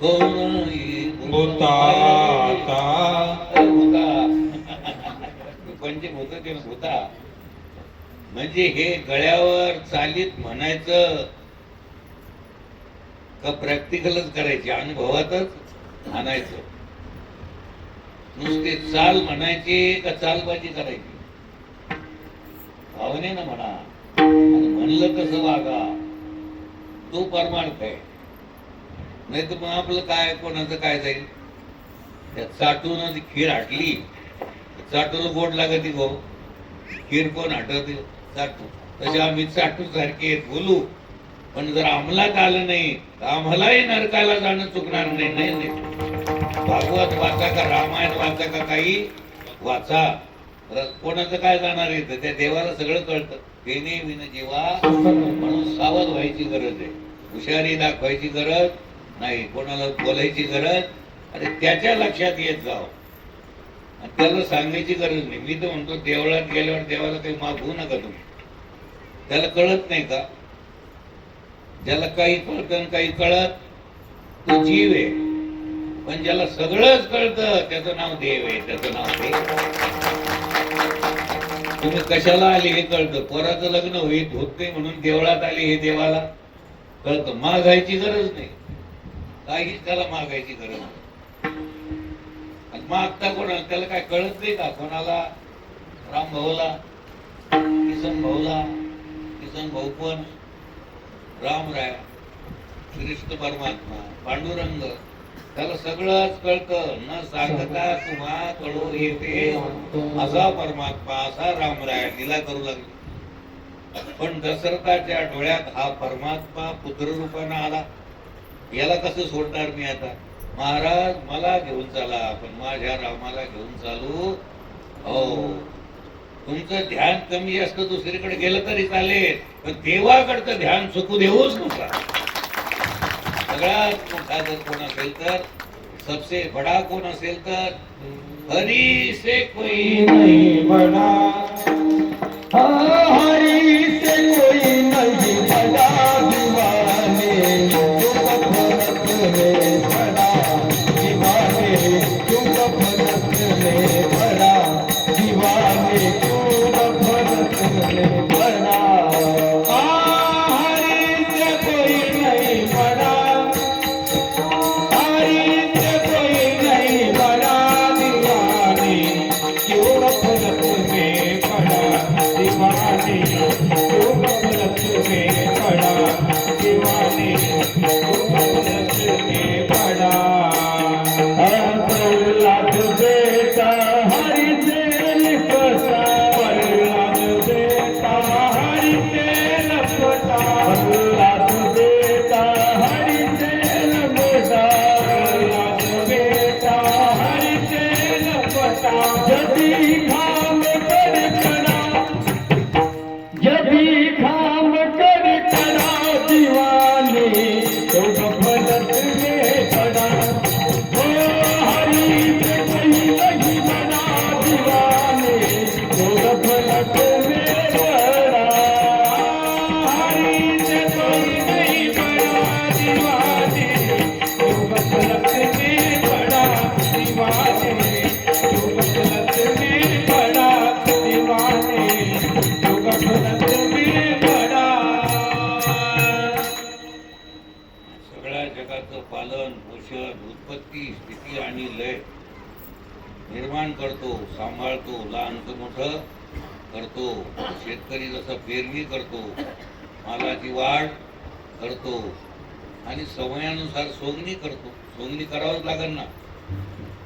कोणाही भूताचा पंचभूत ते भूता म्हणजे हे गळ्यावर चालीत म्हणायचं का प्रॅक्टिकलच करायचे, अनुभवातच आणायचं. नुसते चाल म्हणायची का चालबाजी करायची, भावनेनं म्हणा आणि म्हणलं कसं वागा, तो परमार्थ आहे. नाही तर मग आपलं काय, कोणाचं काय जाईल. त्या चाटून खीर हाटली, चाटूला गोड लागत गो, खीर कोण हटवते, चाटू. तसे आम्ही चाटू सारखे बोलू, पण जर अंमलात आलं नाही तर आम्हालाही नरकाला जाणं चुकणार नाही. नाही भागवत वाचा का रामायण वाचा का काही वाचा, कोणाचं काय जाणार आहे त्या देवाला सगळं कळतं. तेने विन जीवा म्हणून सावध व्हायची गरज आहे, हुशारी दाखवायची गरज नाही, कोणाला बोलायची गरज. अरे त्याच्या लक्षात येत जाव, त्याला सांगायची गरज नाही. मी तर म्हणतो देवळात गेल्यावर देवाला काही मागवू नका तुम्ही, त्याला कळत नाही का. ज्याला काही कळतं काही कळत तो जीव आहे, पण ज्याला सगळंच कळतं त्याचं नाव देव आहे, त्याचं नाव देव. तुम्ही कशाला आले हे कळतं, पोराचं लग्न होत नाही म्हणून देवळात आले हे देवाला कळतं. मागायची गरज नाही, काहीच त्याला मागायची गरज नाही. आणि मागता कोणाला, त्याला काय कळत नाही का? कोणाला? राम भाऊला, किसन भाऊला. किसन भाऊ पण रामराय, कृष्ण परमात्मा, पांडुरंग, त्याला सगळंच कळतं. न सांगता तुम्हा कळू येते असा परमात्मा, असा रामराय लीला करू लागले. पण दशरथाच्या डोळ्यात हा परमात्मा पुत्र रूपानं आला. याला कसं सोडणार मी आता? महाराज मला घेऊन चाला, पण माझ्या रामाला घेऊन चालू. हो, तुमचं ध्यान कमी जास्त दुसरीकडे गेलं तरी चालेल, पण देवाकडचं ध्यान चुकू देऊच नका. सगळ्यात मोठा जर कोण असेल तर, सबसे बडा कोण असेल तर, हरी से कोई नहीं बड़ा, हरि से कोई नहीं बड़ा, दीवाने तुम फलक में बड़ा, दीवाने तुम फलक में बड़ा, दीवाने तुम फलक में बड़ा। हरि से कोई नहीं बड़ा, हरि से कोई नहीं बड़ा, दीवाने क्यों फलक में पड़ा, दीवाने क्यों फलक में पड़ा, दीवाने क्यों फलक में पड़ा। प्रहलाद बेटा हरि से लिपटा, प्रहलाद बेटा हरि से लिपटा, प्रहलाद बेटा हरि से लिपटा, प्रहलाद बेटा हरि से लिपटा। यदि काम कर करा, यदि काम कर करा, दीवाने तो गफलत में पड़ा। ओ हरि से कोई नहीं बड़ा, दीवाने तो गफलत में पड़ा। हरि से कोई नहीं बड़ा, दीवाने तो गफलत में पड़ा, दीवाने तो गफलत में पड़ा, दीवाने तो गफलत में पड़ा। सगळ्या जगाचं पालन पोषण, उत्पत्ती, स्थिती आणि लय निर्माण करतो, सांभाळतो, लहानचं मोठं करतो. शेतकरी जसं पेरणी करतो, मालाची वाढ करतो आणि समयानुसार सोंगणी करतो. सोंगणी करावंच लागेल ना.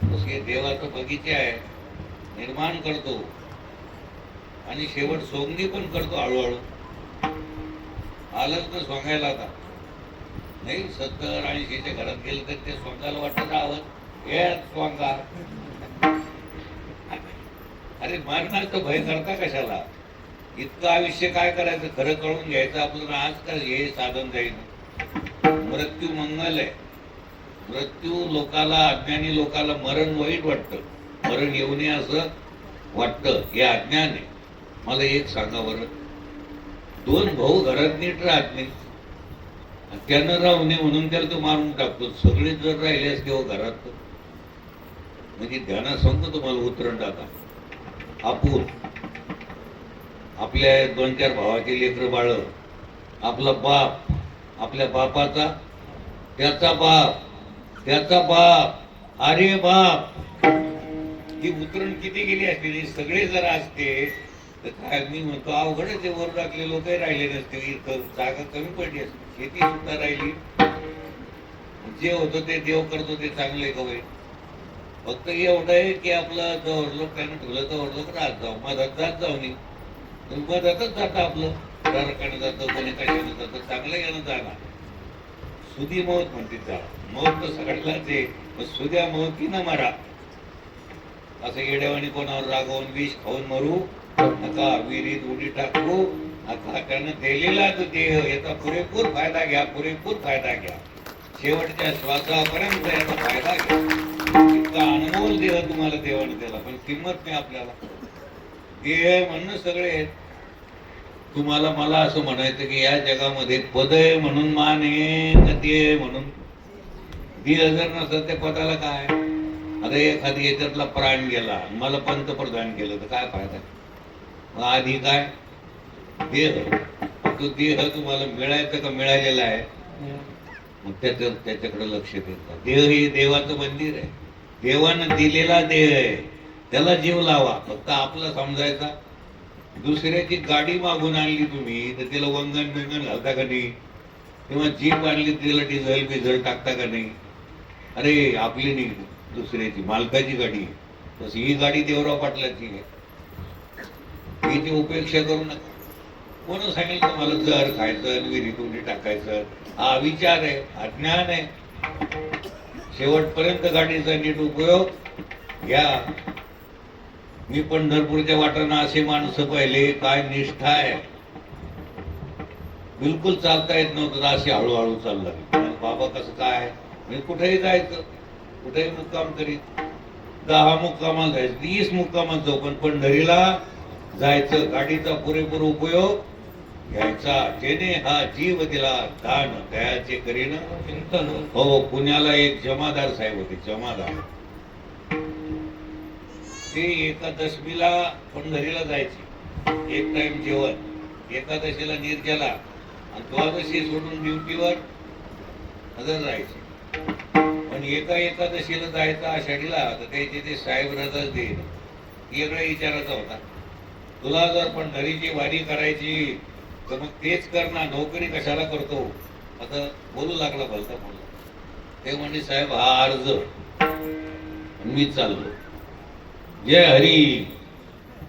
तसे देवाचं बगीचे आहे, निर्माण करतो आणि शेवट सोंगणी पण करतो हळूहळू. आलंच ना सोंगायला आता नाही. 70-80च्या घरात गेलं तर ते सोंगायला वाटत राहावं, हे सोंगा. अरे मरणाचं भय करता कशाला? इतकं आयुष्य काय करायचं? खरं कळून घ्यायचं आपल्याला. आज तर हे साधन जाईल. मृत्यू मंगल आहे. मृत्यू लोकाला, अज्ञानी लोकाला मरण वाईट वाटतं, मरण येऊ नये असं वाटतं, हे अज्ञान आहे. मला एक सांगा बरं, 2 भाऊ घरात नीट राहत नाही, त्यानं राहू नये म्हणून त्याला तो मारून टाकतो. सगळे जर राहिले असते हो घरात, म्हणजे ध्यानात सांगतो तुम्हाला उतरण आता. आपण आपल्या 2-4 भावाचे लेकर बाळ, आपला बाप, आपल्या बापाचा, त्याचा बाप, त्याचा बाप, अरे बाप, ही उतरण किती गेली असते. सगळे जर असते तर काय मी म्हणतो अवघडच. वर टाकले लोकही राहिले नसते, इथं जागा कमी पडली असते, शेती सुद्धा राहिली. जे होतं ते देव करतो ते चांगले कवय. फक्त एवढं आहे की आपलं जवळ लोक त्यानं ठेवलं तर लोक राहत जाऊ, मधात जात जाऊ नये. मधातच जातं आपलं, रकाने जातं, कोणी कशाने जातं, चांगलं यानं जाणार. सुधी मौत म्हणते त्याला. मौत तर सगळ्यालाच आहे, पण सुद्या मौतीनं मरा. असं येड्यावानी कोणावर रागवून विष खाऊन मरू नका, विहिरीत उडी टाकू नका. त्यानं दिलेला तो देह याचा पुरेपूर फायदा घ्या, पुरेपूर फायदा घ्या. शेवटच्या श्वासापर्यंत याचा फायदा घ्या. इतका अनमोल देह तुम्हाला देवाने दिला, पण किंमत नाही आपल्याला. देह म्हणणं सगळे आहेत. तुम्हाला मला असं म्हणायचं की या जगामध्ये पद आहे म्हणून मान आहे का देह आहे म्हणून? देह जर नसत त्या पदाला काय? आता एखादी याच्यातला प्राण गेला, मला पंतप्रधान केलं तर काय फायदा? मग आधी काय? देह. तो देह तुम्हाला मिळायचं का मिळालेला आहे? मग त्याच्याकडे लक्ष देतात. देह हे देवाचं मंदिर आहे, देवानं दिलेला देह आहे, त्याला जीव लावा. फक्त आपला समजायचा. दुसऱ्याची गाडी मागून आणली तुम्ही तर तिला वंगण बिंगण घालता का नाही? किंवा जीप आणली तिला डिझेल बिझेल टाकता का नाही? अरे आपली नाही, दुसऱ्याची मालकाची गाडी. तशी ही गाडी देवराव पाटलाची आहे, हिची उपेक्षा करू नका. कोण सांगेल तुम्हाला जर खायचं विहिरीतून टाकायचं? हा विचार आहे, अज्ञान आहे. शेवटपर्यंत गाडीचा नीट उपयोग घ्या. मी पंढरपूरच्या वाटानं असे माणसं पाहिले, काय निष्ठा आहे. बिलकुल चालता येत नव्हतं, अशी हळूहळू चालू लागली. बाबा कसं काय, म्हणजे कुठेही जायचं, कुठेही मुक्काम करीत. 10 मुक्कामाला जायचं, 20 मुक्कामात जाऊ, पण पंढरीला जायचं. गाडीचा पुरेपूर उपयोग घ्यायचा. जेणे हा जीव दिला दान दयाचे करीन चिंतन. हो, पुण्याला एक जमादार साहेब होते, जमादार. ते एकादशीला पंढरीला जायचे, एक टाइम जेवण, एकादशीला निर्जला, आणि द्वादशी सोडून ड्युटीवर हजर राहायचे. पण एकादशीला जायचं आषाढीला, तर त्याचे ते साहेब रजाच देईल. वेगळा विचाराचा होता, तुला जर पंढरीची वारी करायची तर मग तेच कर ना, नोकरी कशाला करतो? आता बोलू लागला भलता बोला. ते म्हणजे साहेब हा अर्ज, मी चाललो. जय हरी.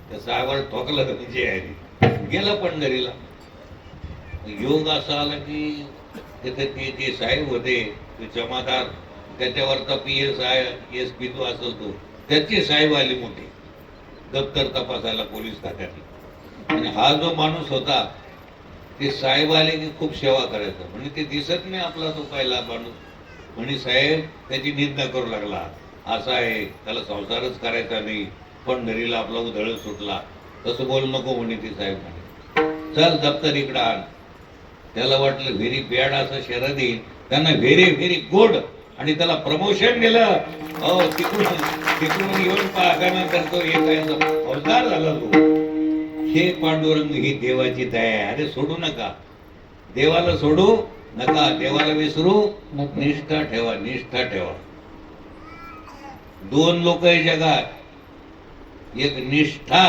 त्या साहेबाला ठोकलं, जय हरी. गेला पंढरीला. योग असा आला की ते साहेब होते, ते जमादार, त्याच्यावरचा PSI SP तो असेल तो, त्याचे साहेब आले मोठे दप्तर तपासायला पोलीस खात्यात. आणि हा जो माणूस होता ते साहेब आले की खूप सेवा करायचा. म्हणजे ते दिसत नाही आपला तो पहिला माणूस. म्हणे साहेब त्याची निंदा करू लागला, असा आहे, त्याला संसारच करायचा नाही, पंढरीला आपला उधळ सुटला. तसं बोलू नको म्हणे ते साहेब. म्हणे चल दप्तर इकडं आण. त्याला वाटलं व्हेरी बॅड असं शरद येईल, त्यांना व्हेरी व्हेरी गुड, आणि त्याला प्रमोशन दिलं. हो, तिकडून येऊन पाहल्यानंतर तो एक फौजदार झाला. तो हे पांडुरंग ही देवाची दया आहे. अरे सोडू नका, देवाला सोडू नका, देवाला विसरू, निष्ठा ठेवा, निष्ठा ठेवा. 2 लोक आहे जगात, एक निष्ठा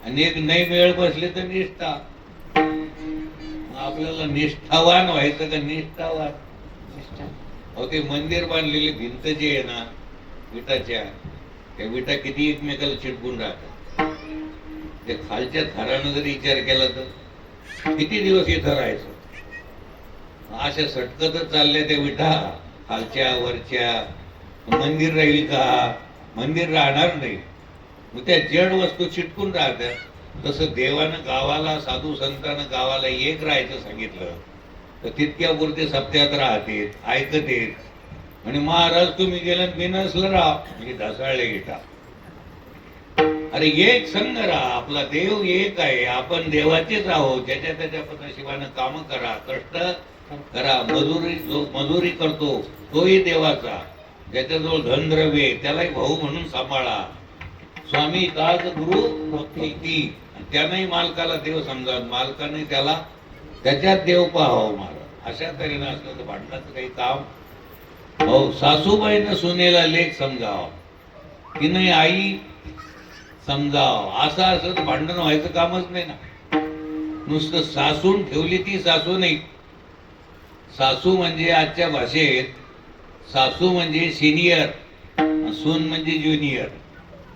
आणि एक नाही वेळ बसले तर निष्ठा. आपल्याला निष्ठावान व्हायचं का निष्ठावान? अहो, ते मंदिर बांधलेली भिंत जी आहे ना विटाच्या, त्या विटा किती एकमेकाला चिटकून राहतात. ते खालच्या थरानं जरी विचार केला तर किती दिवस इथं राहायचं? अशा सटकतच चालल्या त्या विटा, खालच्या वरच्या. मंदिर राहील का? मंदिर राहणार नाही. मग त्या जड वस्तू चिटकून राहतात. तसं देवानं गावाला, साधू संतानं गावाला एक राहायचं सांगितलं तर तितक्यापुरते सप्त्यात राहते, ऐकते. आणि महाराज तुम्ही गेलं मी नसलं राहा, म्हणजे ढसाळले इटा. अरे एक संघ राहा, आपला देव एक आहे, आपण देवाचेच आहोत. ज्याच्या त्याच्या पदाशिवानं काम करा, कष्ट करा. मजुरी करतो तोही देवाचा. ज्याच्याजवळ धनद्रव्य त्यालाही भाऊ म्हणून सांभाळा. स्वामी ताज गुरु भक्ती. त्यानंही मालकाला देव समजा, मालकाने त्याला त्याच्यात देव पाहावं. महाराज अशा तऱ्हेनं असलं तर भांडणाचं काही काम. हो, सासूबाईनं सुनेला लेख समजावा, तिने आई समजाव. असं असं तर भांडण व्हायचं कामच नाही ना. नुसतं सासून ठेवली ती सासू नाही. सासू म्हणजे आजच्या भाषेत सासू म्हणजे सिनियर, सून म्हणजे ज्युनियर.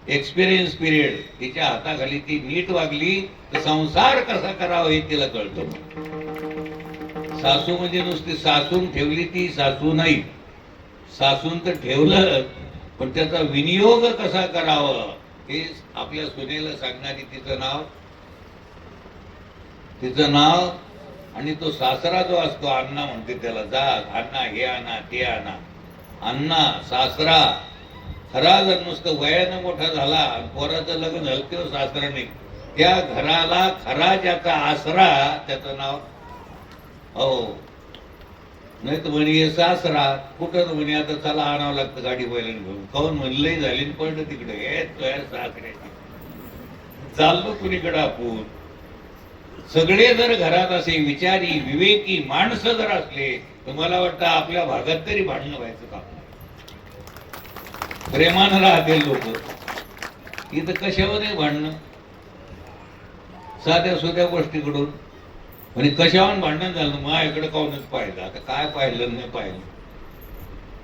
Experience period. तिच्या हाताखाली ती नीट वागली तर संसार कसा करावा हे तिला कळतं. सासू म्हणजे नुसती सासून ठेवली ती सासू नाही. सासून तर ठेवलं, पण त्याचा विनियोग कसा करावा हे आपल्या सुनेला सांगणारी तिचं नाव. आणि तो सासरा जो असतो, अण्णा म्हणते त्याला, जा अण्णा हे आणा ते आणा. अण्णा सासरा खरा जर नुसतं वयानं मोठा झाला, पोराचं लग्न झालं तेव्हा सासरा नाही. त्या घराला खरा ज्याचा आसरा त्याचं नाव. हो, नाही तर म्हणे सासरा कुठं म्हणे आता चला आणावं लागतं गाडी बैलाने घेऊन. काहून म्हणलंही झाली पडलं तिकडे, हे तुझ्या सासऱ्याची चाललो कुणीकडे आपण. सगळे जर घरात असे विचारी विवेकी माणसं जर असले तर मला वाटतं आपल्या भागात तरी भांडणं व्हायचं काम नाही. प्रेमानं राहतील लोक. इथं कशावर नाही भांडणं, साध्या सुध्या गोष्टीकडून. म्हणजे कशावर भांडण झालं, माझ्याकडे काहूनच पाहिलं, आता काय पाहिलं नाही पाहिलं,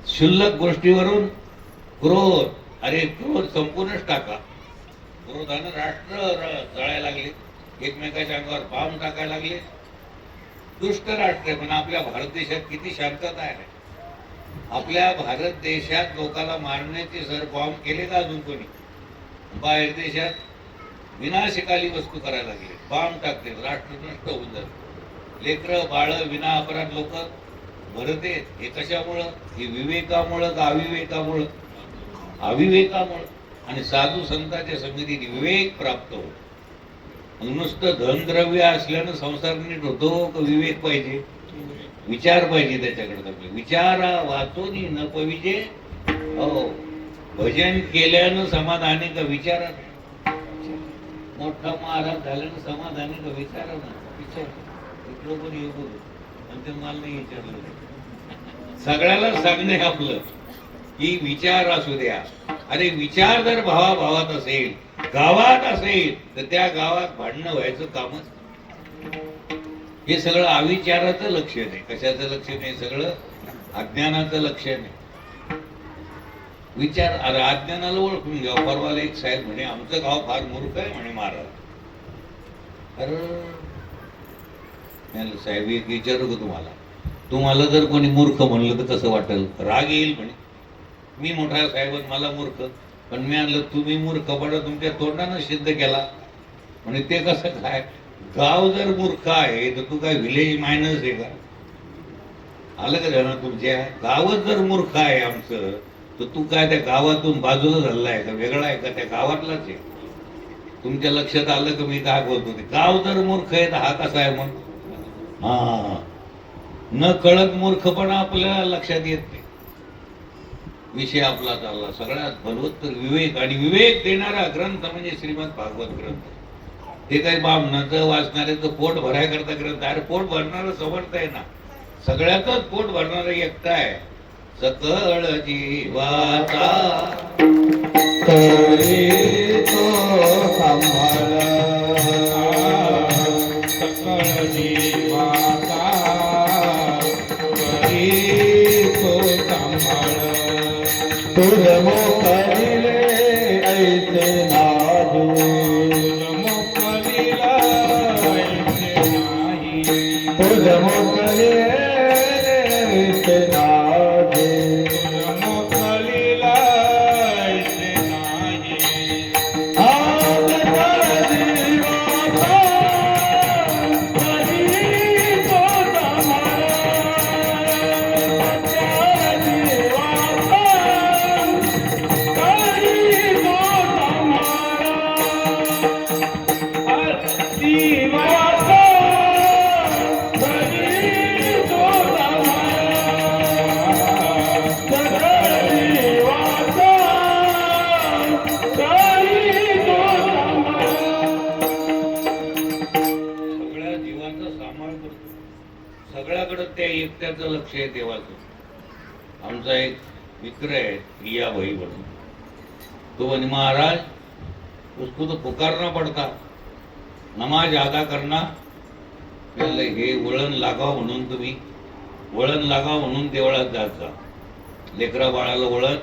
क्षुल्लक गोष्टीवरून क्रोध. अरे क्रोध संपूर्णच टाका. क्रोधानं राष्ट्र जळायला लागले, एकमेकाच्या अंगावर बॉम्ब टाकायला लागले. दुष्ट राष्ट्र आहे, पण आपल्या भारत देशात किती शांतता आहे. आपल्या भारत देशात लोकांना मारण्याचे सर बॉम्ब केले का अजून कोणी? बाहेर देशात विनाशकाली वस्तू करायला लागले, बॉम्ब टाकते, राष्ट्र नष्ट होऊन जाते. लेकरं बाळ विना अपराध लोक भरते. हे कशामुळं? हे विवेकामुळं का अविवेकामुळं? अविवेकामुळं. आणि साधू संतांच्या समितीने विवेक प्राप्त होतो. नुसतं धनद्रव्य असल्यानं संसार नीट होतो का विवेक पाहिजे, विचार पाहिजे त्याच्याकडे. विचार वाचून न पविजे. हो, भजन केल्यानं समाधानी का विचारानं? मोठा महाराज झाल्यानं समाधानी का विचारानं? विचार. इकडं पण येऊ बोलू आणि ते मला नाही विचारलं. सगळ्याला सांगणे आपलं की विचार असू द्या. अरे विचार जर भावाभावात असेल, गावात असेल, तर त्या गावात भांडणं व्हायचं कामच. हे सगळं अविचाराचं लक्षण आहे. कशाचं लक्षण आहे? सगळं अज्ञानाचं लक्षण आहे. विचार. अरे अज्ञानाला ओळखून घ्या. परवाला एक साहेब म्हणे आमचं गाव फार मूर्ख आहे म्हणे महाराज. अरे साहेब एक विचारू का तुम्हाला, तुम्हाला जर कोणी मूर्ख म्हणलं तर कसं वाटेल? राग येईल म्हणे. मी मोठा साहेब मला मूर्ख, पण मी आणलं तुम्ही मूर्खपणा तुमच्या तोंडानं सिद्ध केला म्हणजे ते कसं काय? गाव जर मूर्ख आहे तर तू काय व्हिलेज मायनस आहे का? आलं का जाणार? तुमच्या गावच जर मूर्ख आहे आमचं, तर तू काय त्या गावातून बाजूला झालेला आहे का, वेगळा आहे का? त्या गावातलाच आहे. तुमच्या लक्षात आलं का मी काय बोलतो ते? गाव जर मूर्ख आहे तर हा कसा आहे मग? हा, न कळत मूर्खपणा आपल्याला लक्षात येत नाही. विषय आपला चालला सगळ्यात बलवत्तर विवेक. आणि विवेक देणारा ग्रंथ म्हणजे श्रीमद भागवत ग्रंथ. ते काही बामणाचं वाचणाऱ्याचं पोट भरायकरता ग्रंथ. अरे पोट भरणारं समर्थ आहे ना, सगळ्यातच पोट भरणारं एकटा आहे. सकळ जीवाचा तरी तो सांभाळ, सकळ जीवाचा तरी तो सांभाळ. तुझ मोकळिले ऐसे नादू, मोकळिला ऐसे नाही. तुझ मोकळिले ऐसे नादू, मोकळिला ऐसे नाही. आज कर जीवाचा तरी तो सांभाळ, कर जीवाचा सगळ्या जीवांचा सांभाळ करतो. सगळ्याकडे त्या एकट्याचं लक्ष आहे देवाचं. आमचा एक मित्र आहे प्रिया भाई म्हणून, तो म्हणे महाराज उसको तो पुकारना पडता, नमाज अदा करना. हे वळण लागाव म्हणून तुम्ही वळण लागाव म्हणून देवळात जात जा. लेकरा बाळाला वळण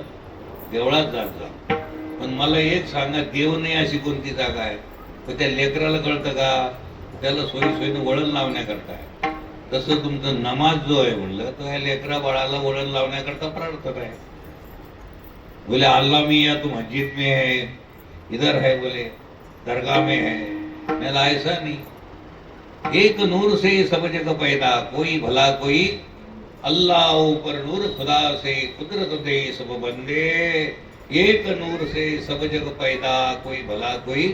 देवळात जात जा. पण मला एक सांगा, देव नाही अशी कोणती जागा आहे? तर त्या लेकराला कळतं का? त्याला सोयीनं वळण लावण्याकरता आहे. तसं तुमचं नमाज जो आहे म्हणलं तो ह्या लेकरा बाळाला वळण लावण्याकरता प्रार्थना आहे. बोले अल्लाह मियाँ तुम मस्जिद में है, इधर है, बोले दरगाह में है. मैंने ऐसा नहीं. एक नूर से सब जग पैदा, कोई भला कोई अल्लाह ऊपर नूर खुदा से कुदरत दे सब बंदे. एक नूर से सब जग पैदा, कोई भला कोई.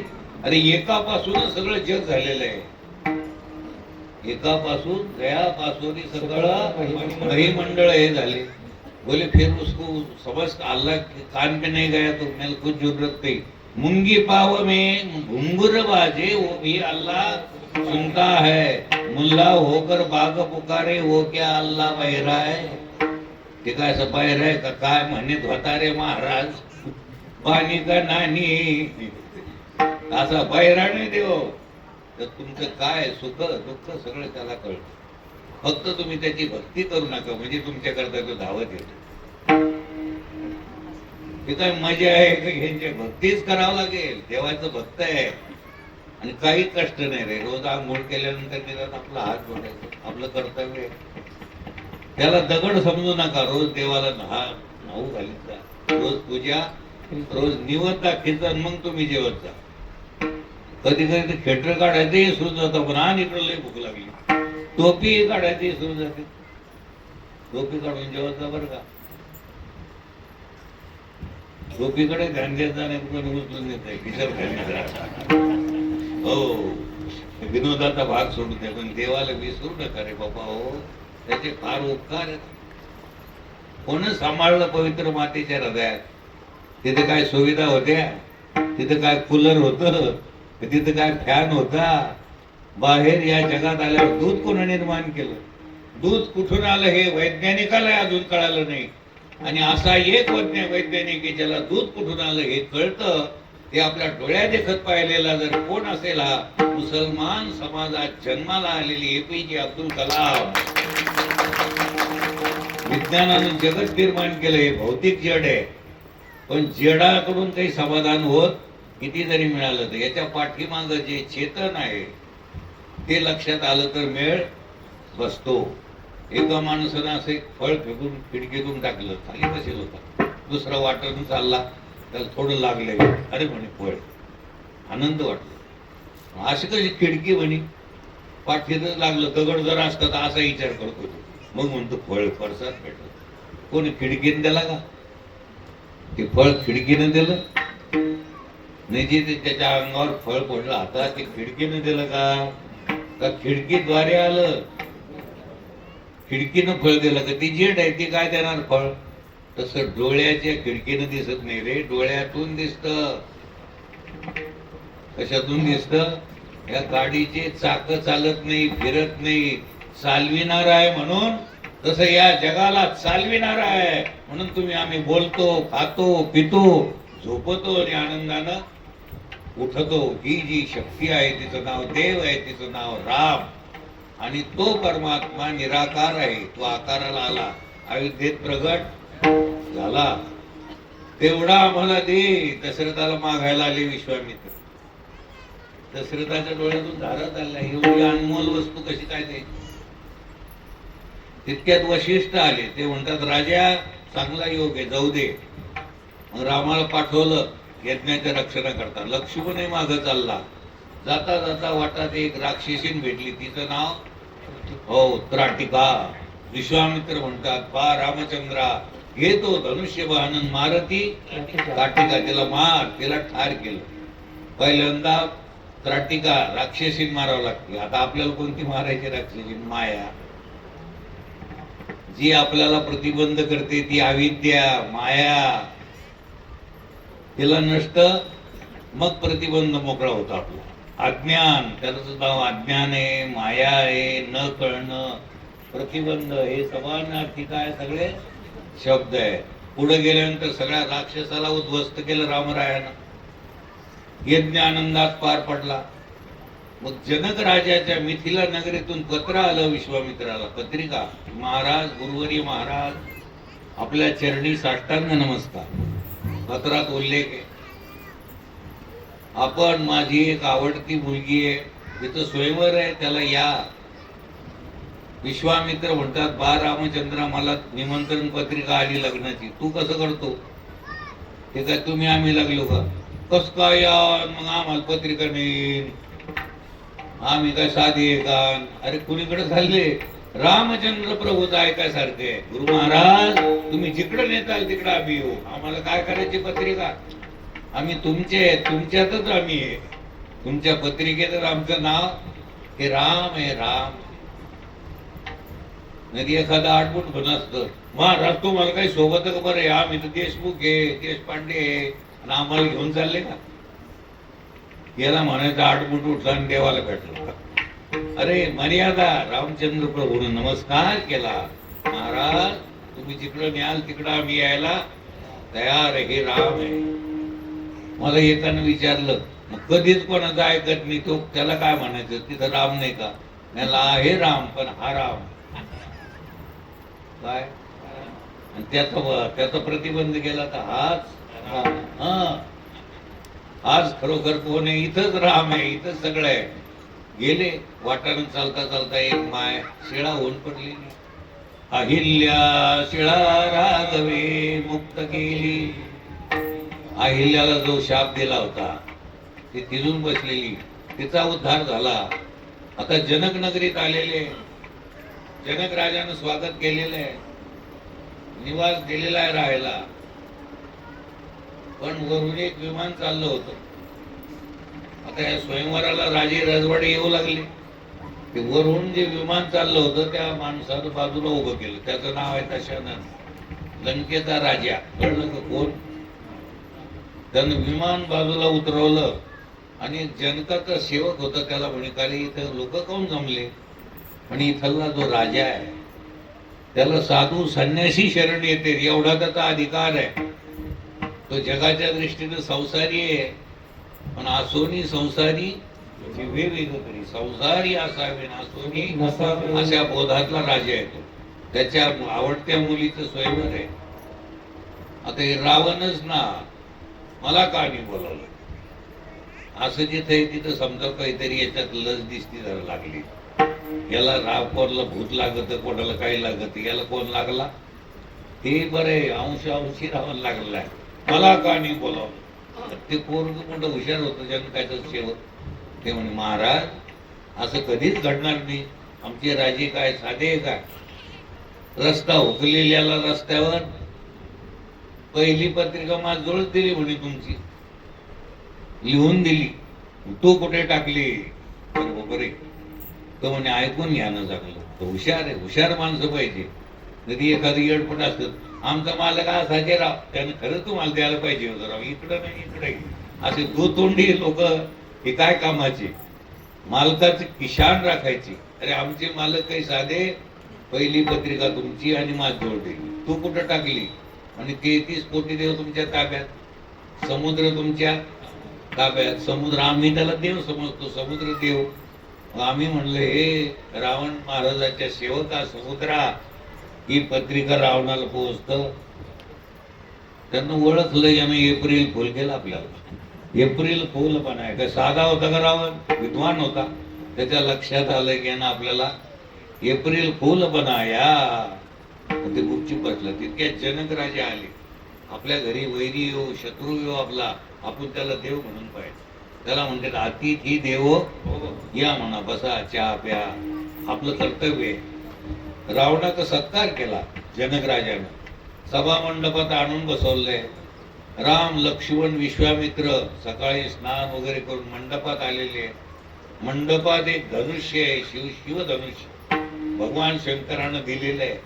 अरे एकापासूनच सगळं जग झालेलं आहे. एकापासून गयापासून सगळं मंडळ हे झाले. बोले फिर उसको समझ अल्लाह के कान पे नहीं गया तो मेरे कुछ जरूरत नहीं. मुंगी पाव में घुंगुर बाजे वो भी अल्लाह सुनता है मुल्ला होकर बाग पुकारे वो क्या अल्लाह बहिरा है. ते काय असं बाहेर आहे का काय म्हणत होता रे महाराज पाणी का नानी असा बहिरा नाही देव. तर तुमचं काय सुख दुःख सगळं त्याला कळतं. फक्त तुम्ही त्याची भक्ती करू नका म्हणजे तुमच्याकरता तो धावत येतो. हे काय मजा आहे का ह्यांची भक्तीच करावं लागेल. देवाचं भक्त आहे आणि काही कष्ट नाही रे. रोज आंघोळ केल्यानंतर निदान आपला हात जोडायचा आपलं कर्तव्य आहे. त्याला दगड समजू नका. रोज देवाला न्हाऊ घालीत जा. रोज पूजा रोज निवत दाखीचा आणि मग तुम्ही जेवत जा. कधी कधी खेटर काढायचंही सुरू जातं पण आणि इकडं लई भूक लागली टोपी काढायची सुरू जाते. टोपी काढून जेवत जा बरं का. टोपीकडे ध्यान देत जा नाही कोणी उचलून देत नाही खिशात खाली जा. हो विनोदाचा भाग सोडून द्या पण देवाला विसरू नका रे बाबा. हो त्याचे फार उपकार आहेत. कोण सांभाळलं पवित्र मातेच्या हृदयात. तिथे काय सुविधा होत्या. तिथे काय कूलर होतं. तिथे काय फॅन होता. बाहेर या जगात आल्यावर दूध कोण निर्माण केलं. दूध कुठून आलं हे वैज्ञानिकाला अजून कळालं नाही. आणि असा एक वैज्ञानिक आहे ज्याला दूध कुठून आलं हे कळतं. ते आपल्या डोळ्या देखत पाहिलेला जर कोण असेल हा मुसलमान समाजात जन्माला आलेली APJ अब्दुल कलाम. विज्ञानानं जगत निर्माण केलं. हे भौतिक जड आहे पण जडाकडून काही समाधान होत किती जरी मिळालं तर याच्या पाठीमागं जे चेतन आहे ते लक्षात आलं तर मेळ बसतो. एका माणसानं असं एक फळ फेकून खिडकीतून टाकलं खाली बसेल होता. दुसरा वाटून चालला त्याला थोडं लागलं अरे म्हणे फळ. आनंद वाटला. अशी कशी खिडकी म्हणे पाठीतच लागलं. दगड जर असतं तर असा विचार करतो मग म्हणतो फळ परसात भेटलं. कोणी खिडकीने दिला का. ते फळ खिडकीनं दिलं नाही. जे त्याच्या अंगावर फळ पडलं आता ते खिडकीनं दिलं का खिडकीद्वारे आलं. खिडकीनं फळ दिलं का ती जेड आहे ती काय देणार फळ. तसं डोळ्याच्या खिडकीनं दिसत नाही रे. डोळ्यातून दिसतं. कशातून दिसतं. या गाडीचे चाक चालत नाही फिरत नाही चालविणार आहे म्हणून. तसं या जगाला चालविणार आहे म्हणून तुम्ही आम्ही बोलतो खातो पितो झोपतो आणि आनंदानं उठतो. ही जी शक्ती आहे तिचं नाव देव आहे. तिचं नाव राम. आणि तो परमात्मा निराकार आहे. तो आकाराला आला अयोध्येत प्रगट झाला. तेवढा आम्हाला दे. दशरथाला मागायला आले विश्वामित्र. दशरथाच्या डोळ्यातून धारा चालला. एवढी अनमोल वस्तू कशी काय द्यायची. तितक्यात वशिष्ठ आले. ते म्हणतात राजा चांगला योग आहे जाऊ दे. मग रामाला पाठवलं यज्ञाच्या रक्षणाकरता. लक्ष्मणही मागं चालला. जाता जाता वाटात एक राक्षसीन भेटली. तिचं नाव हो त्राटिका. विश्वामित्र म्हणतात पा रामचंद्रा घे तो धनुष्य वाहन मारती त्राटिका. तिला मार. तिला ठार केलं. पहिल्यांदा त्राटिका राक्षसीन मारावं लागते. आता आपल्याला कोणती मारायची राक्षसीन. माया जी आपल्याला प्रतिबंध करते ती अविद्या माया. तिला नष्ट मग प्रतिबंध मोकळा होता आपला. अज्ञान त्याचं नाव अज्ञान आहे माया आहे न कळणं प्रतिबंध हे समानार्थी काय सगळे शब्द आहे. पुढे गेल्यानंतर सगळ्या राक्षसाला उद्ध्वस्त केलं रामरायानं. यज्ञ आनंदात पार पडला. मग जनक राजाच्या मिथिला नगरीतून पत्र आलं विश्वामित्राला. पत्रिका. महाराज गुरुवर्य महाराज आपल्या चरणी साष्टांग नमस्कार. पत्रात उल्लेख आहे आपण माझी एक आवडती मुलगी आहे तिचं स्वयंवर आहे त्याला या. विश्वामित्र म्हणतात बा रामचंद्र मला निमंत्रण पत्रिका आली लग्नाची तू कसं करतो. ते काय तुम्ही आम्ही लागलो का. कस काय या मग आम्हाला पत्रिका नाही. आम्ही काय साधी आहे का. अरे कुणीकडे चालले. रामचंद्र प्रभूचं ऐकायसारखे. गुरु महाराज तुम्ही जिकडे नेताल तिकडे आम्ही येऊ. आम्हाला काय करायची पत्रिका. आम्ही तुमचे तुमच्यातच आम्ही आहे. तुमच्या पत्रिकेतच आमचं नाव हे राम आहे राम. नाही एखादा आठवून पण असतं महाराज तुम्हाला काही सोबत का बरं. आम्ही तर देशमुख आहे देशपांडे आहे आणि आम्हाला घेऊन चालले का. याला म्हणायचं आठवून उठला आणि देवाला भेटला. अरे मर्यादा, रामचंद्र प्रभूने नमस्कार केला. महाराज तुम्ही जिकडं न्याल तिकडं आम्ही यायला तयार आहे. हे राम आहे. मला एकानं विचारलं, मग कधीच कोणाचं ऐकत नाही तो, त्याला काय म्हणायचं, तिथं राम नाही का? मला आहे राम, पण हा राम काय? आणि त्याचा प्रतिबंध केला तर हाच राम. आज खरोखर कोण आहे? इथंच राम आहे, इथंच सगळं आहे. गेले वाटानं चालता चालता एक माय शिळा होऊन पडली. अहिल्या शिळा राघवे मुक्त केली. अहिल्याला जो शाप दिला होता ती तिजून बसलेली, तिचा उद्धार झाला. आता जनक नगरीत आलेले, जनक राजानं स्वागत केलेलं आहे, निवास दिलेला आहे राहायला. पण वरून एक विमान चाललं होतं. आता या स्वयंवराला राजे रजवाडे येऊ लागले. ते वरून जे विमान चाललं होतं त्या माणसानं बाजूला उभं केलं. त्याचं नाव आहे दशरथ, लंकेचा राजा. कळलं का कोण? त्यानं विमान बाजूला उतरवलं आणि जनकाचा सेवक होता त्याला म्हणे, का इथं लोक काऊन जमले? आणि इथला जो राजा आहे त्याला साधू संन्यासी शरण येते, एवढा त्याचा अधिकार आहे. तो जगाच्या दृष्टीने संसारी आहे, पण आसोनी संसारी वेगवेगळं तरी संसारी असावे नासोनी अशा बोधातला राजा आहे तो. त्याच्या आवडत्या मुलीचं स्वयंवर आहे. आता हे रावणच ना, मला का नाही बोलावलं? असं जिथं आहे तिथं समजा काहीतरी याच्यात लस दिसती जरा लागली. याला राव कोणाला भूत लागत, कोणाला काही लागत, याला कोण लागला ते बरे अंशी रावण लागलाय. मला का नाही बोलावलं? ते पोरग मोठं हुशार होतं जनकाचं सेवक. ते म्हणे, महाराज असं कधीच घडणार नाही. आमचे राजे काय साधे आहे काय? रस्ता हुकलेल्याला रस्त्यावर पहिली पत्रिका माझजवळच दिली म्हणे, तुमची लिहून दिली. तो कुठे टाकली? बरोबर आहे. तो म्हणे ऐकून घ्या ना चांगलं. तो हुशार आहे, हुशार माणसं पाहिजे. कधी एखादी येडपट असत, आमचा मालक असायचे राव, त्याने खरंच तुम्हाला द्यायला पाहिजे होतं राव, इकडं नाही इकडे. असे दोतोंडी लोक हे काय कामाचे? मालकाचे किशान राखायची. अरे आमचे मालक काही साधे, पहिली पत्रिका तुमची आणि माझजवळ दिली, तू कुठं टाकली? आणि 33 कोटी देव तुमच्या ताब्यात, समुद्र तुमच्या ताब्यात. समुद्र आम्ही त्याला देव समजतो, समुद्र देव. आम्ही म्हणलं, हे रावण महाराजाच्या सेवका समुद्रा, ही पत्रिका रावणाला पोहोचत. त्यांना ओळखलं, यानं एप्रिल फुल केलं आपल्याला. एप्रिल फुल पण आहे का? साधा होता का रावण? विद्वान होता. त्याच्या लक्षात आलं की यानं आपल्याला एप्रिल फुल बनाया. ते गुपचूप बसलं. तितक्यात जनक राजे आले. आपल्या घरी वैरी येऊ, शत्रू येऊ आपला, आपण त्याला देव म्हणून पाहिजे. त्याला म्हणतात अतिथी देवो या, म्हणा, बसा, चहा प्या, आपलं कर्तव्य आहे. रावणाचा सत्कार केला जनक राजानं. सभा मंडपात आणून बसवलंय. राम लक्ष्मण विश्वामित्र सकाळी स्नान वगैरे करून मंडपात आलेले. मंडपात एक धनुष्य आहे, शिवधनुष्य भगवान शंकरानं दिलेलं आहे.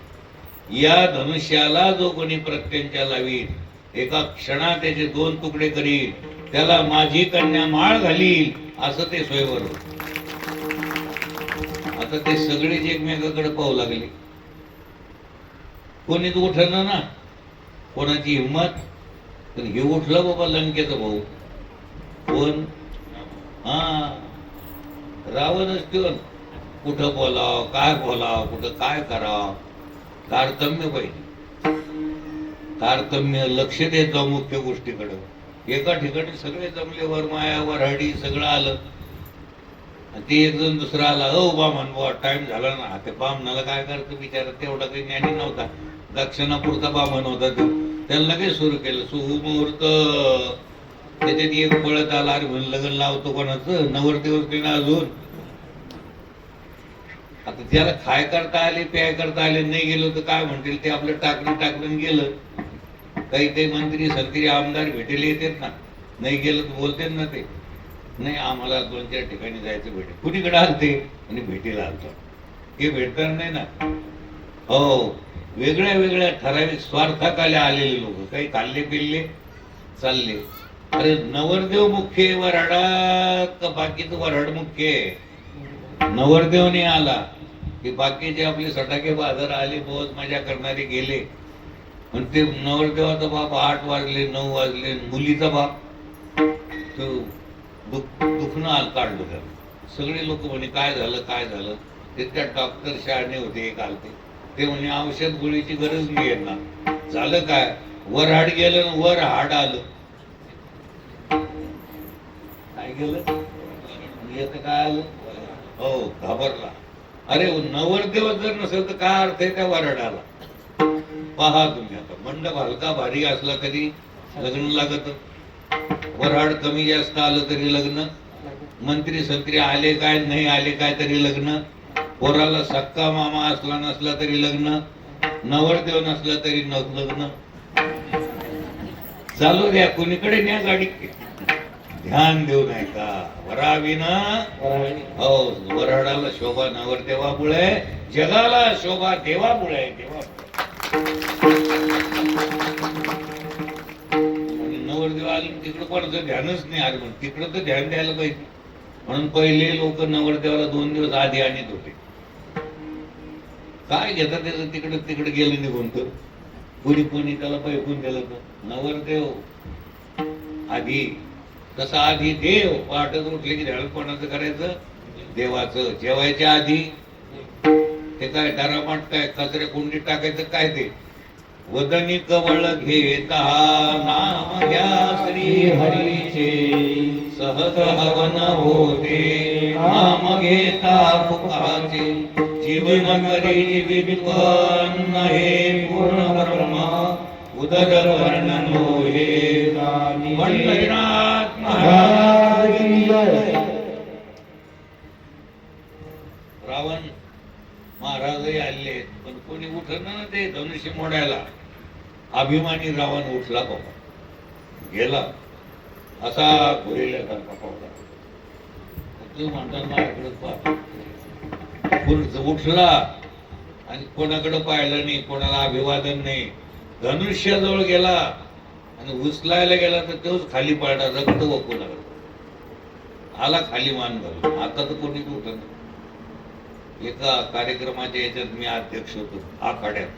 या धनुष्याला जो कोणी प्रत्यंचा लावील, एका क्षणात त्याचे 2 तुकडे करील, त्याला माझी कन्या माळ घालील, असं ते स्वयंवर होत. आता ते सगळेच एकमेकाकडे पाहू लागले. कोणीच उठलं ना, कोणाची हिंमत. पण हे उठलं बाबा लंकेचा भाऊ. कोण? रावणच. तो कुठं बोलाव, काय बोलाव, कुठं काय करावं, तारतम्य पाहिजे. तारतम्य, लक्ष देत जाऊ मुख्य गोष्टीकडे. एका ठिकाणी सगळे जमले, वरमाया वऱ्हाडी सगळं आलं. ते एक जण दुसरा आला, बामन बुवा टाइम झाला ना. ते बामणाला काय करतो बिचारा, तेवढा काही ज्ञानी नव्हता, दक्षिणापुरता बामन होता तो. त्याला लगेच सुरू केलं, सुमुहूर्त. त्याच्यात एक पळत आला, अरे म्हणून लग्न लावतो कोणाचं, नवरदेवरती ना अजून. आता ज्याला खाय करता आले, प्याय करता आले, नाही गेलो तर काय म्हणतील ते, आपलं टाकून गेलं. काही काही मंत्री संत्री आमदार भेटेल येतात ना, नाही गेलं तर बोलतात ना ते, नाही आम्हाला 2-4 ठिकाणी जायचं भेटेल. कुणीकडे आलते? आणि भेटीला आलतो. हे भेटणार नाही ना. हो, वेगळ्या वेगळ्या ठराविक स्वार्थाखाली आलेले लोक, काही खाल्ले पिल्ले चालले. अरे नवरदेव मुख्य वराडात का बाकीचं वराड मुख्य आहे? नवरदेवने आला की बाकीचे आपले सटाके बाजार आले, बहुत मजा करणारे गेले. पण ते नवरदेवाचा बाप 8 वाजले 9 वाजले, मुलीचा बाप तो दुखणं काढलं त्याला. सगळे लोक म्हणे काय झालं काय झालं. तिथल्या डॉक्टर शहाणे होते एक आलते, ते म्हणे औषध गोळीची गरज नाही यांना. झालं काय, वर हाड गेलं न वर हाड आलं. काय गेलं येतं काय आलं, हो घाबरला. अरे नवरदेव जर नसेल तर काय अर्थ आहे त्या वरडाला. पहा तुम्ही आता मंडप हलका भारी असला तरी लग्न लागत, वराड कमी जास्त आलं तरी लग्न, मंत्री संत्री आले काय नाही आले काय तरी लग्न, पोराला सक्का मामा असला नसला तरी लग्न, नवरदेव नसला तरी लग्न. चालू द्या, कुणीकडे न्या गाडी, ध्यान देऊ नाही का. वराविना हो, वराडाला शोभा नवरदेवामुळे, जगाला शोभा देवामुळे. नवरदेव आले तिकडं कोणाचं ध्यानच नाही आलं, म्हणून तिकडं तर ध्यान द्यायला पाहिजे. म्हणून पहिले लोक नवरदेवाला 2 दिवस आधी आणत होते. काय घेतात त्याचं, तिकडे गेलं निघून. तर कुणी त्याला पैकून दिलं तर नवरदेव आधी, तसं आधी देव. पहाटच उठले की ध्यान कोणाचं करायचं, देवाचं. जेवायच्या आधी ते काय डरामाट काय कचऱ्या कुंडीत टाकायचं काय, ते वदनी कवळ घेता नाम घ्या श्री हरीचे, सहज हवन होते नाम घेता फुकाचे, जीवन करी जीवित्वन हे पूर्ण ब्रह्म, उदर वर्णन होये पंढरीनाथ महाराज की जय. रावण महाराजही आले, पण कोणी उठलं ना ते धनुष्य मोडायला. अभिमानी रावण उठला बाबा, गेला असा घोरेल्यासारखा पावला. तू म्हणतात माझ्याकडे पाह, उठला आणि कोणाकडे पाहिलं नाही, कोणाला अभिवादन नाही. धनुष्याजवळ गेला आणि उचलायला गेला तर तोच खाली पडला, रक्त वकू लागला. आला खाली मान घालून. आता तर कोणीच उठत नाही. एका कार्यक्रमाच्या याच्यात मी अध्यक्ष होतो आखाड्यात.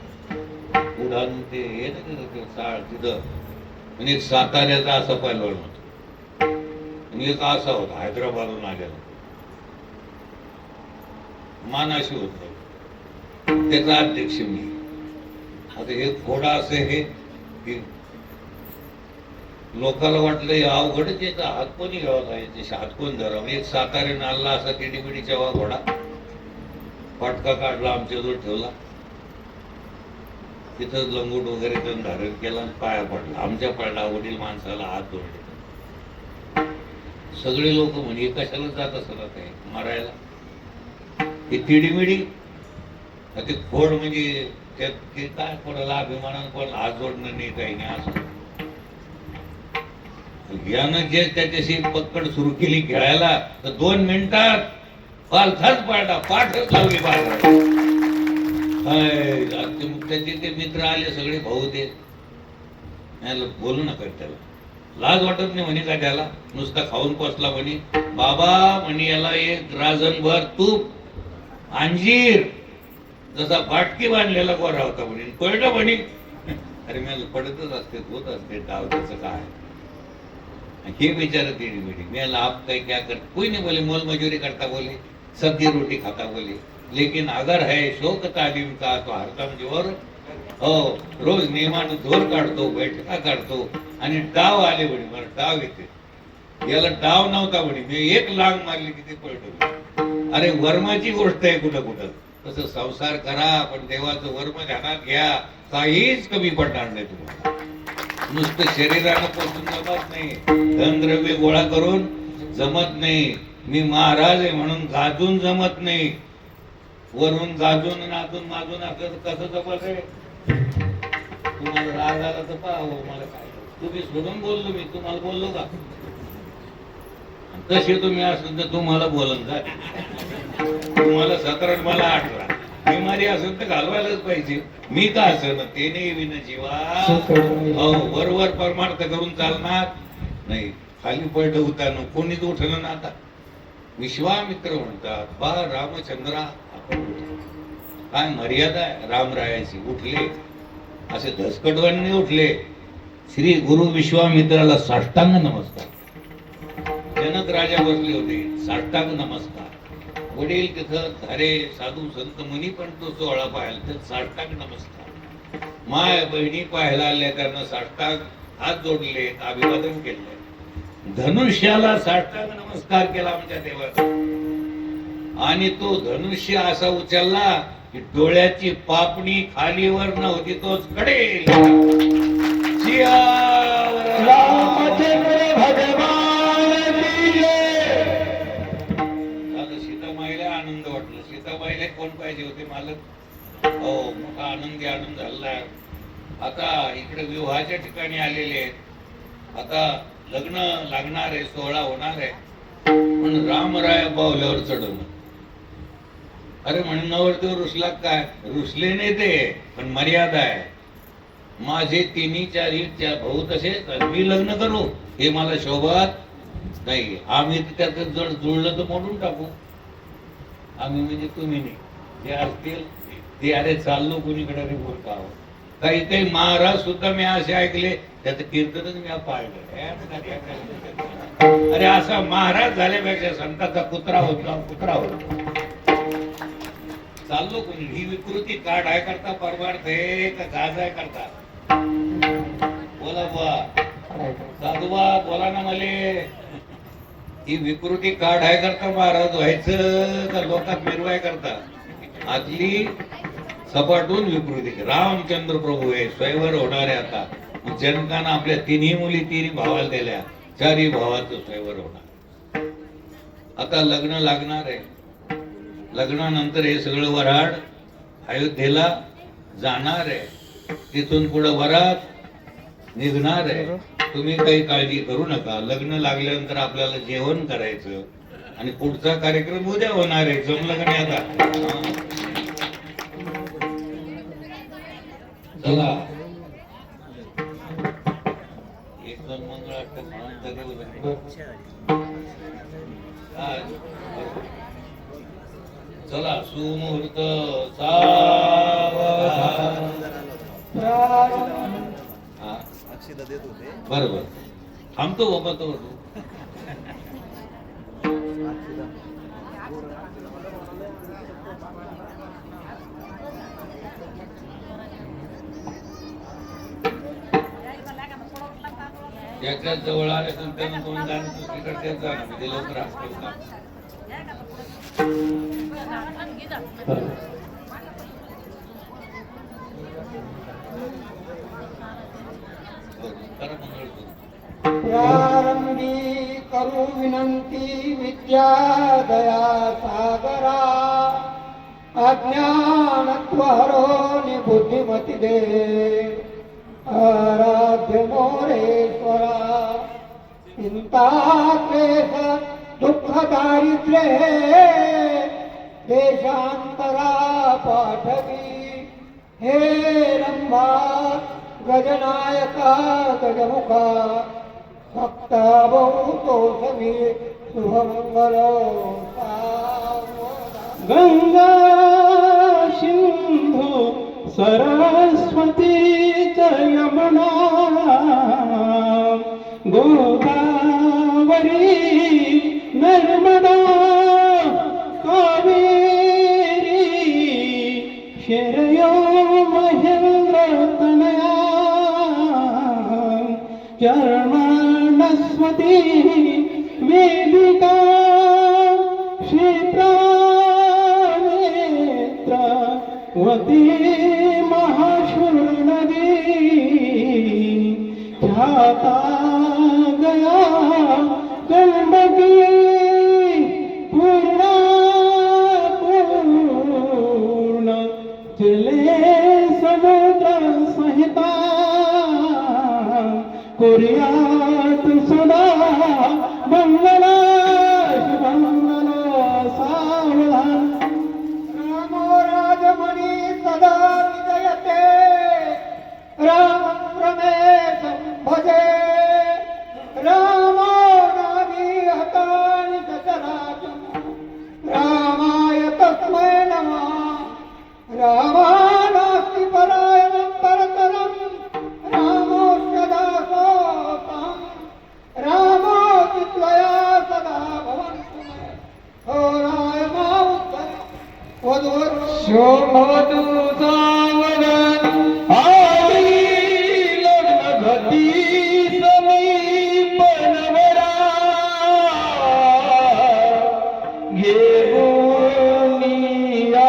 उदाहरण ते हे ना साळ तिथं, म्हणजे एक साताऱ्याचा असा पैलवान होता आणि एक असा होता हैदराबादहून आलेला, मानाशी होत, त्याचा अध्यक्ष मी. आता हे घोडा असे हे की लोकांना वाटलं हे अवघडच, याचा हात कोणी घ्यावा, याचे हात कोण धरावा. एक सातारे नालला असा टिडीपिडी चेवा घोडा, फाटका काढला, आमच्याजवळ ठेवला, तिथं लंगूट वगैरे त्यांनी धारण केला आणि पाया पडला. आमच्या पडला, वडील माणसाला हात जोडले. सगळे लोक म्हणे कशाला जात असं आहे मारायला, ही तिडीमिडी. ते खोड म्हणजे त्यात ते काय, कोणाला अभिमानानं कोणाला हात जोडणं नाही, काही नाही. असं यानं जे त्याच्याशी पकड सुरू केली खेळायला, तर 2 मिनिटात पालथाच पाडला, पाठच लावली बाहेर. त्याचे ते मित्र आले सगळे, भाऊ ते बोलू नका त्याला, लाज वाटत नाही म्हणे का त्याला, नुसता खाऊन पोचला म्हणे. बाबा म्हणे याला एक राजनभर तूप अंजीर जसा फाटकी बांधलेला गोरा होता म्हणे, कळलं म्हणे. अरे मी पडतच असते, होत असते डाव, त्याचं काय हे विचारत येईल बेटी. मैं आप काय क्या कर, कोई नहीं बोले, मोल मजूरी करता बोले, सब्जी रोटी खाता बोले, लेकिन अगर है शौक तालीम का तो हरदम जोर हो, रोज नियमानं जोर काढतो, बैठका काढतो. आणि डाव आले म्हणे, मला डाव येते. याला डाव नव्हता म्हणे, मी एक लांग मारली की ते पळतो. अरे वर्माची गोष्ट आहे कुठं कुठं. तसं संसार करा, पण देवाचं वर्म ध्यानात घ्या, काहीच कमी पडणार नाही तुम्हाला. नुसतं शरीरानं पोचून जमत नाही, धनद्रव्य गोळा करून जमत नाही. मी महाराज आहे म्हणून गाजून जमत नाही. वरून गाजून नाचून माजून असलं तर कसं जमत आहे. तुम्हाला राग आला तर पाहावं, मला काय तुम्ही सोडून बोललो, मी तुम्हाला बोललो का? तसे तुम्ही असं तर तुम्हाला बोलन का? तुम्हाला 17 मला 18 बिमारी असेल तर घालवायलाच पाहिजे. मी का असं ते नाही विन जीवा वरवर परमार्थ करून चालणार नाही. खाली पडलं उतारलं, कोणीच उठलं ना. आता विश्वामित्र म्हणतात बा रामचंद्रा आपण उठ. काय मर्यादा आहे रामरायाची. उठले असे धसकडवांनी उठले. श्री गुरु विश्वामित्राला साष्टांग नमस्कार. जनक राजा बसले होते, साष्टांग नमस्कार. वडील तिथं धारे साधू संत मुनी पण तो सोहळा पाहिला तर साष्टांग नमस्कार. माय बहिणी पाहायला आल्या त्यांना साष्टांग हात जोडले, अभिवादन केले. धनुष्याला साष्टांग नमस्कार केला आमच्या देवाचा. आणि तो धनुष्य असा उचलला की डोळ्याची पापणी खालीवर नव्हती, तोच कडे रामचंद्र भगवान की जय. सीतामाईला आनंद वाटला. सीताबाईला कोण पाहिजे होते मालक. हो, मोठा आनंदी आनंद झाला. आता इकडे विवाहाच्या ठिकाणी आलेले आहेत. आता लग्न लागणार आहे, सोहळा होणार आहे. पण रामराया पावल्यावर चढवलं. अरे म्हणण्यावरती रुसला काय. रुसले नाही ते, पण मर्यादा आहे. माझे तिन्ही चारी भाऊ तसे मी लग्न करू हे मला शोभत नाही. आम्ही त्यात जर जुळलं तर मोडून टाकू. आम्ही म्हणजे तुम्ही नाही. जे असतील ते अरे चाललो कुणीकडे रे बोलता. काही काही महाराज सुद्धा मी असे ऐकले त्याचं कीर्तनच मी पाहिलं. अरे असा महाराज झाल्यापेक्षा संताचा कुत्रा होता. चाललो कोणी. ही विकृती काढाय करता परमार्थ आहे का गाजाय करता. बोला बुवा साधुबा बोला ना मले. ही विकृती काढाय करता महाराज व्हायचं का लोकात मिरवाय करता. आतली सपाटून विकृती. रामचंद्र प्रभू आहे स्वयंवर होणार आहे. आता जनकानं आपल्या तिन्ही मुली तिन्ही भावाला दिल्या. चारही भावाचं स्वयंवर होणार. आता लग्न लागणार आहे. लग्नानंतर हे सगळं वऱ्हाड अयोध्येला जाणार आहे. तिथून पुढे वरात निघणार आहे. तुम्ही काही काळजी करू नका. लग्न लागल्यानंतर आपल्याला जेवण करायचं आणि पुढचा कार्यक्रम उद्या होणार आहे. जमलं का नाही आता. चला एक दोन मंगळ चला सुमुहूर्त बरोबर थांबतो बाबा तो. ज्याच्या जवळ आले त्यानं कोण जाणं दुसरीकडे जाणं म्हणजे लवकर असतील का. प्रारंभी करू विनंती विद्या दया सागरा. अज्ञानत्व हरो बुद्धिमती दे. आराध्य मोरेश्वरा. चिंता क्लेश दुःख दारिद्र्य देशांतरा पाठवी. हे रंभा गजनायका गजमुखा. भक्त बहुतो सवी शुभमंगल. गंगा सिंधू सरस्वती च यमुना गोदावरी नर्मदा कावेरी शरयो महेंद्र तनया चरणस्वती वेदिका क्षेत्रा वती महाशूर नदी जाता गया गंडकी पूर्ण पूर्ण चले समुद्र सहिता कुर्यात सदा मंगला शुभमंगल सावधान. रामो राजमणि सदा विजयते. रामं रमेशं भजे. रामो नाभिहतानि सचराचरम्. तू सावध आली लग्न गती समीप नवरा घेऊन या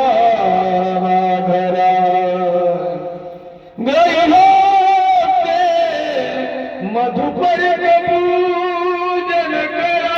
घरा गयो ते मधुपर पूजन करा